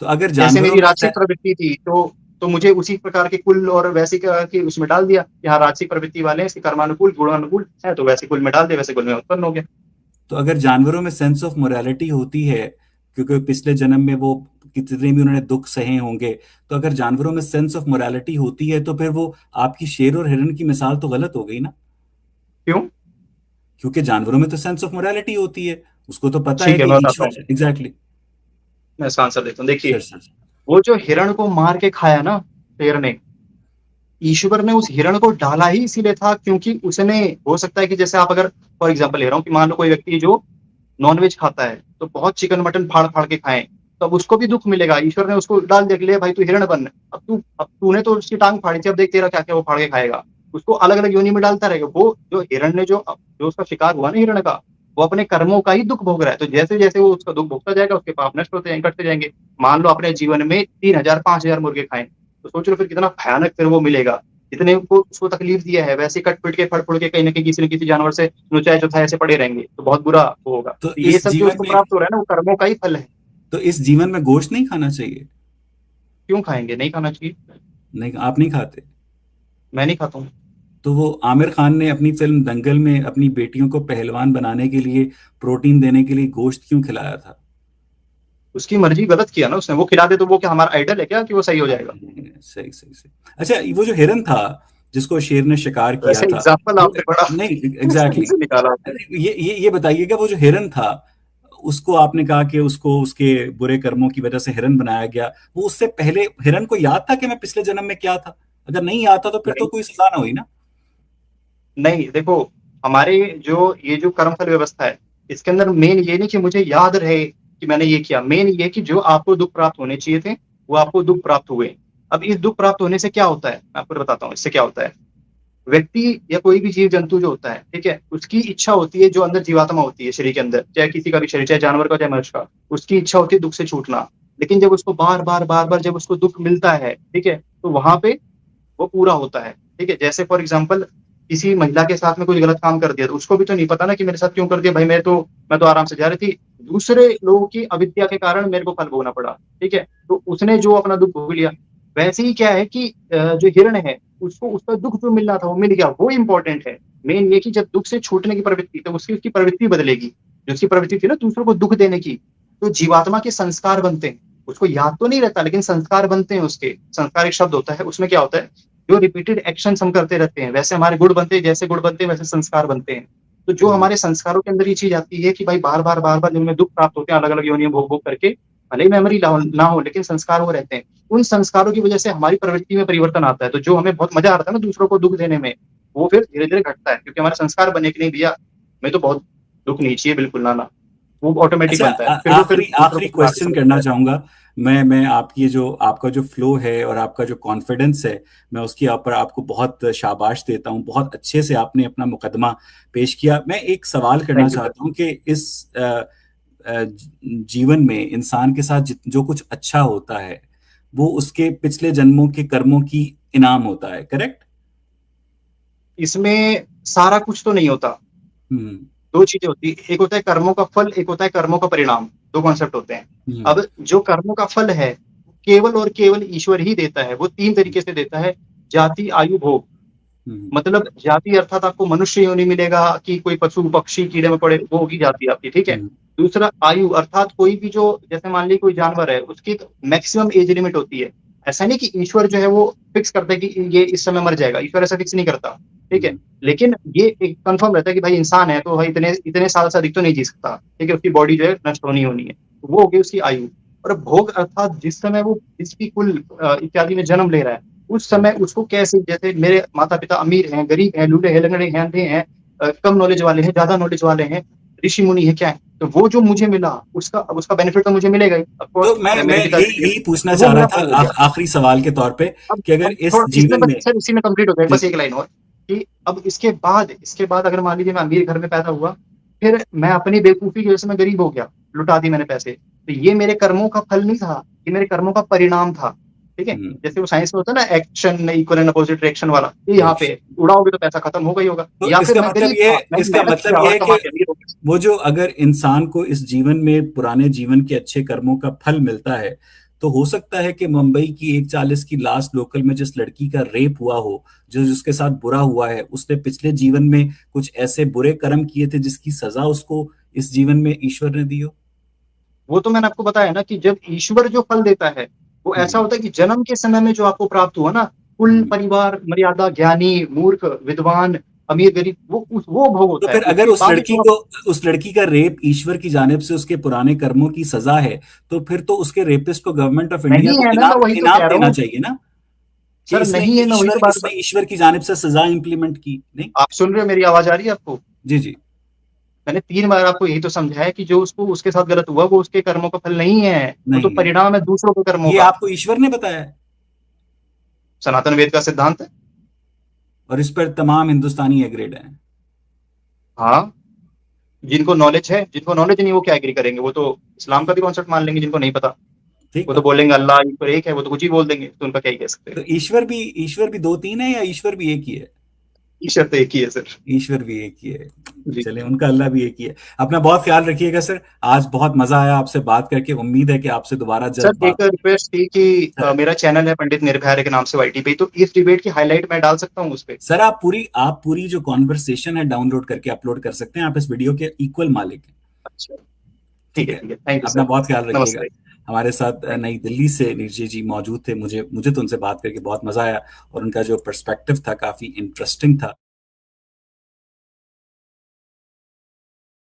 तो अगर जैसे जानवरों मेरी में राजसिक प्रवृत्ति थी, तो मुझे उसी प्रकार के कुल और वैसी की उसमें डाल दिया कि हाँ राजसिक प्रवृत्ति वाले हैं, इसके कर्मानुकूल गुणानुकूल है, तो वैसे कुल में डाल दिया, वैसे कुल में उत्पन्न हो गया। तो अगर जानवरों में सेंस ऑफ मोरालिटी होती है, क्योंकि पिछले जन्म में वो कितने भी उन्होंने दुख सहे होंगे, तो अगर जानवरों में सेंस ऑफ मोरालिटी होती है तो फिर वो आपकी शेर और हिरण की मिसाल तो गलत हो गई ना। क्यों? क्योंकि जानवरों में तो सेंस ऑफ मोरालिटी होती है, उसको तो पता है ठीक है, कि मैं बताता हूँ, ईश्वर। एग्जैक्टली। मैं इसका आंसर देता हूँ। देखिए, सर। वो जो हिरण को मार के खाया ना शेर ने, ईश्वर ने उस हिरण को डाला ही इसीलिए था क्योंकि उसने, हो सकता है कि जैसे आप अगर फॉर एग्जाम्पल ले रहा हूँ कि मान लो कोई व्यक्ति जो नॉनवेज खाता है तो बहुत चिकन मटन फाड़ फाड़ के खाए, तो अब उसको भी दुख मिलेगा। ईश्वर ने उसको डाल दिया कि ले भाई तू हिरण बन, अब तूने तो उसकी टांग फाड़ी थी, अब देख तेरा क्या क्या वो फाड़ के खाएगा। उसको अलग अलग योनि में डालता रहेगा। वो जो हिरण ने जो उसका शिकार हुआ ना हिरण का, वो अपने कर्मों का ही दुख भोग रहा है। तो जैसे जैसे वो उसका दुख भोगता जाएगा, उसके पाप नष्ट होते जाएंगे, कटते जाएंगे। मान लो अपने जीवन में 3,000 5,000 मुर्गे खाए, तो सोच लो फिर कितना भयानक फिर वो मिलेगा। जितने को उसको तकलीफ दिया है, वैसे कट पिट के फड़ फुड़ के कहीं ना कहीं किसी न किसी जानवर से नोचाए चौथाए ऐसे पड़े रहेंगे, तो बहुत बुरा वो होगा। तो तो ये इस सब जो जीवन उसको में प्राप्त हो रहा है ना, वो कर्मों का ही फल है। तो इस जीवन में गोश्त नहीं खाना चाहिए। क्यों खाएंगे? नहीं खाना चाहिए। नहीं, आप नहीं खाते। मैं नहीं खाता हूँ। तो वो आमिर खान ने अपनी फिल्म दंगल में अपनी बेटियों को पहलवान बनाने के लिए, प्रोटीन देने के लिए गोश्त क्यों खिलाया था। उसकी मर्जी, गलत किया ना उसने। वो खिला दे तो वो क्या हमारा आइडल है क्या कि वो सही हो जाएगा? सही सही सही। अच्छा, वो जो हिरन था जिसको शेर ने शिकार किया वैसे था, एग्जाम्पल वो आपने बड़ा नहीं, सही एग्जैक्टली से निकाला आपने। ये बताइएगा, वो जो हिरन था उसको आपने कहा कि उसको उसके बुरे कर्मों की वजह से हिरन बनाया गया, वो उससे पहले हिरन को याद था कि मैं पिछले जन्म में क्या था। अगर नहीं याद था तो फिर तो नहीं कोई सजा ना हुई ना। नहीं, देखो, हमारे जो ये जो कर्मफल व्यवस्था है, इसके अंदर मेन ये नहीं कि मुझे याद रहे कि मैंने ये किया। मेन ये कि जो आपको दुख प्राप्त होने चाहिए थे वो आपको दुख प्राप्त हुए। अब इस दुख प्राप्त होने से क्या होता है, मैं आपको बताता हूँ इससे क्या होता है। व्यक्ति या कोई भी जीव जंतु जो होता है, ठीक है, उसकी इच्छा होती है, जो अंदर जीवात्मा होती है शरीर के अंदर, चाहे किसी का भी शरीर, चाहे जानवर का चाहे मनुष्य का, उसकी इच्छा होती है दुख से छूटना। लेकिन जब उसको बार बार बार बार जब उसको दुख मिलता है, ठीक है, तो वहां पे वो पूरा होता है। ठीक है, जैसे फॉर एग्जाम्पल किसी महिला के साथ में कुछ गलत काम कर दिया, तो उसको भी तो नहीं पता ना कि मेरे साथ क्यों कर दिया भाई, मैं तो आराम से जा रही थी, दूसरे लोगों की अविद्या के कारण मेरे को फल भोगना पड़ा। ठीक है, तो उसने जो अपना दुख भोग लिया। वैसे ही क्या है कि जो हिरण है, उसको उसका दुख जो मिलना था वो मिल गया, वो इंपॉर्टेंट है। मेन ये कि जब दुख से छूटने की प्रवृत्ति, तो उसकी प्रवृत्ति बदलेगी। जो उसकी प्रवृत्ति थी ना दूसरों को दुख देने की, तो जीवात्मा के संस्कार बनते हैं। उसको याद तो नहीं रहता, लेकिन संस्कार बनते हैं। उसके संस्कार एक शब्द होता है, उसमें क्या होता है, जो रिपीटेड एक्शन हम करते रहते हैं, वैसे हमारे गुण बनते हैं, जैसे गुण बनते हैं वैसे संस्कार बनते हैं। तो जो हमारे संस्कारों के अंदर ये चीज आती है कि भाई बार बार बार बार जिनमें दुख प्राप्त होते हैं अलग अलग योनियों भोग भोग करके, भले ही मेमोरी ना हो लेकिन संस्कार वो रहते हैं। उन संस्कारों की वजह से हमारी प्रवृत्ति में परिवर्तन आता है। तो जो हमें बहुत मजा आता है ना दूसरों को दुख देने में, वो फिर धीरे धीरे घटता है, क्योंकि हमारे संस्कार बने कि नहीं भैया मैं तो बहुत दुख नहीं चाहिए बिल्कुल ना, वो ऑटोमेटिक अच्छा, बनता है। फिर वो फिर आखिरी दूसरों आखिरी को बुला के क्वेश्चन समझता करना है। चाहूंगा। मैं आपकी आपका जो फ्लो है और आपका जो कॉन्फिडेंस है, मैं उसकी ऊपर आपको बहुत शाबाश देता हूँ। बहुत अच्छे से आपने अपना मुकदमा पेश किया। मैं एक सवाल करना थैंक यू सर। चाहता हूँ कि इस जीवन में इंसान के साथ जो कुछ अच्छा होता है वो उसके पिछले जन्मों के कर्मों की इनाम होता है, करेक्ट। इसमें सारा कुछ तो नहीं होता। दो चीजें होती है, एक होता है कर्मों का फल, एक होता है कर्मों का परिणाम। दो कॉन्सेप्ट होते हैं। अब जो कर्मों का फल है केवल और केवल ईश्वर ही देता है। वो तीन तरीके से देता है, जाति, आयु, भोग। मतलब जाति अर्थात आपको मनुष्य योनि मिलेगा कि कोई पशु पक्षी कीड़े में पड़े, वो होगी जाति आपकी, ठीक है। दूसरा आयु अर्थात कोई भी जो, जैसे मान लीजिए कोई जानवर है, उसकी मैक्सिमम एज लिमिट होती है। ऐसा नहीं कि ईश्वर जो है वो फिक्स करता है कि ये इस समय मर जाएगा, ईश्वर ऐसा फिक्स नहीं करता, ठीक है। लेकिन ये एक कंफर्म रहता है कि भाई इंसान है तो भाई इतने साल से अधिक तो नहीं जी सकता, ठीक है। उसकी बॉडी जो है नष्ट होनी है, तो वो हो गई उसकी आयु। और भोग अर्थात जिस समय वो इसकी कुल इत्यादि में जन्म ले रहा है, उस समय उसको कैसे, जैसे मेरे माता पिता अमीर हैं, गरीब हैं, लूले हैं, लंगड़े हैं, अंधे हैं, कम नॉलेज वाले हैं, ज्यादा नॉलेज वाले हैं, ऋषि मुनि है, क्या है, तो वो जो मुझे मिला उसका बेनिफिट तो मुझे मिलेगा ही। तो मैं यही पूछना चाह रहा था आखिरी सवाल के तौर पे कि अगर इस जीवन में, सर इसी में कंप्लीट हो जाए बस एक लाइन और, कि अब इसके बाद अगर मान लीजिए मैं अमीर घर में पैदा हुआ, फिर मैं अपनी बेवकूफी की वजह से मैं गरीब हो गया, लुटा दी मैंने पैसे, तो ये मेरे कर्मों का फल नहीं था, ये मेरे कर्मों का परिणाम था, ठीक है। जैसे वो साइंस में होता है ना, action equal and opposite reaction वाला, ये यहाँ पे उड़ाओगे तो पैसा खत्म होगा ही होगा। तो या इसका मतलब ये है कि वो जो अगर इंसान को इस जीवन में पुराने जीवन के अच्छे कर्मों का फल मिलता है, तो हो सकता है कि मुंबई की 140 की लास्ट लोकल में जिस लड़की का रेप हुआ हो, जो जिसके साथ बुरा हुआ है, उसने पिछले जीवन में कुछ ऐसे बुरे कर्म किए थे जिसकी सजा उसको इस जीवन में ईश्वर ने दी हो। वो तो मैंने आपको बताया ना कि जब ईश्वर जो फल देता है वो ऐसा होता है कि जन्म के समय में जो आपको प्राप्त हुआ ना, कुल परिवार मर्यादा, ज्ञानी मूर्ख, विद्वान, अमीर गरीब, वो भोग होता है। तो फिर अगर उस लड़की का रेप ईश्वर की जानिब से उसके पुराने कर्मों की सजा है, तो फिर तो उसके रेपिस्ट को गवर्नमेंट ऑफ इंडिया को इनाम देना चाहिए ना। सर नहीं है, मैं वही तो बात, ईश्वर की जानिब से सजा इंप्लीमेंट की नहीं। आप सुन रहे हो, मेरी आवाज आ रही है आपको? जी जी, मैंने 3 बार आपको यही तो समझाया कि जो उसके साथ गलत हुआ वो उसके कर्मों का फल नहीं है, वो तो परिणाम है दूसरों के कर्मों का। ये आपको ईश्वर ने बताया है, सनातन वेद का सिद्धांत है, और इस पर तमाम हिंदुस्तानी एग्रीड हैं। हाँ, जिनको नॉलेज है, जिनको नॉलेज नहीं वो क्या एग्री करेंगे, वो तो इस्लाम का भी कॉन्सेप्ट मान लेंगे, जिनको नहीं पता वो तो बोलेंगे अल्लाह ईश्वर एक है, वो तो कुछ ही बोल देंगे, तो उनका क्या ही कह सकते हैं। तो ईश्वर भी 2-3 है या ईश्वर भी एक ही है? ईश्वर तो एक ही है सर, ईश्वर भी एक ही है। चले, उनका अल्लाह भी एक ही है। अपना बहुत ख्याल रखिएगा सर, आज बहुत मजा आया आपसे बात करके, उम्मीद है कि आपसे दोबारा जल्द सर एक रिक्वेस्ट थी कि मेरा चैनल है पंडित निर्भय के नाम से YT पे, तो इस डिबेट की हाईलाइट मैं डाल सकता हूँ उस पे? सर आप पूरी जो कॉन्वर्सेशन है डाउनलोड करके अपलोड कर सकते हैं, आप इस वीडियो के इक्वल मालिक हैं। अच्छा ठीक है, थैंक यू। अपना बहुत ख्याल रखिएगा। हमारे साथ नई दिल्ली से निर्जय जी मौजूद थे, मुझे तो उनसे बात करके बहुत मजा आया और उनका जो पर्सपेक्टिव था काफी इंटरेस्टिंग था।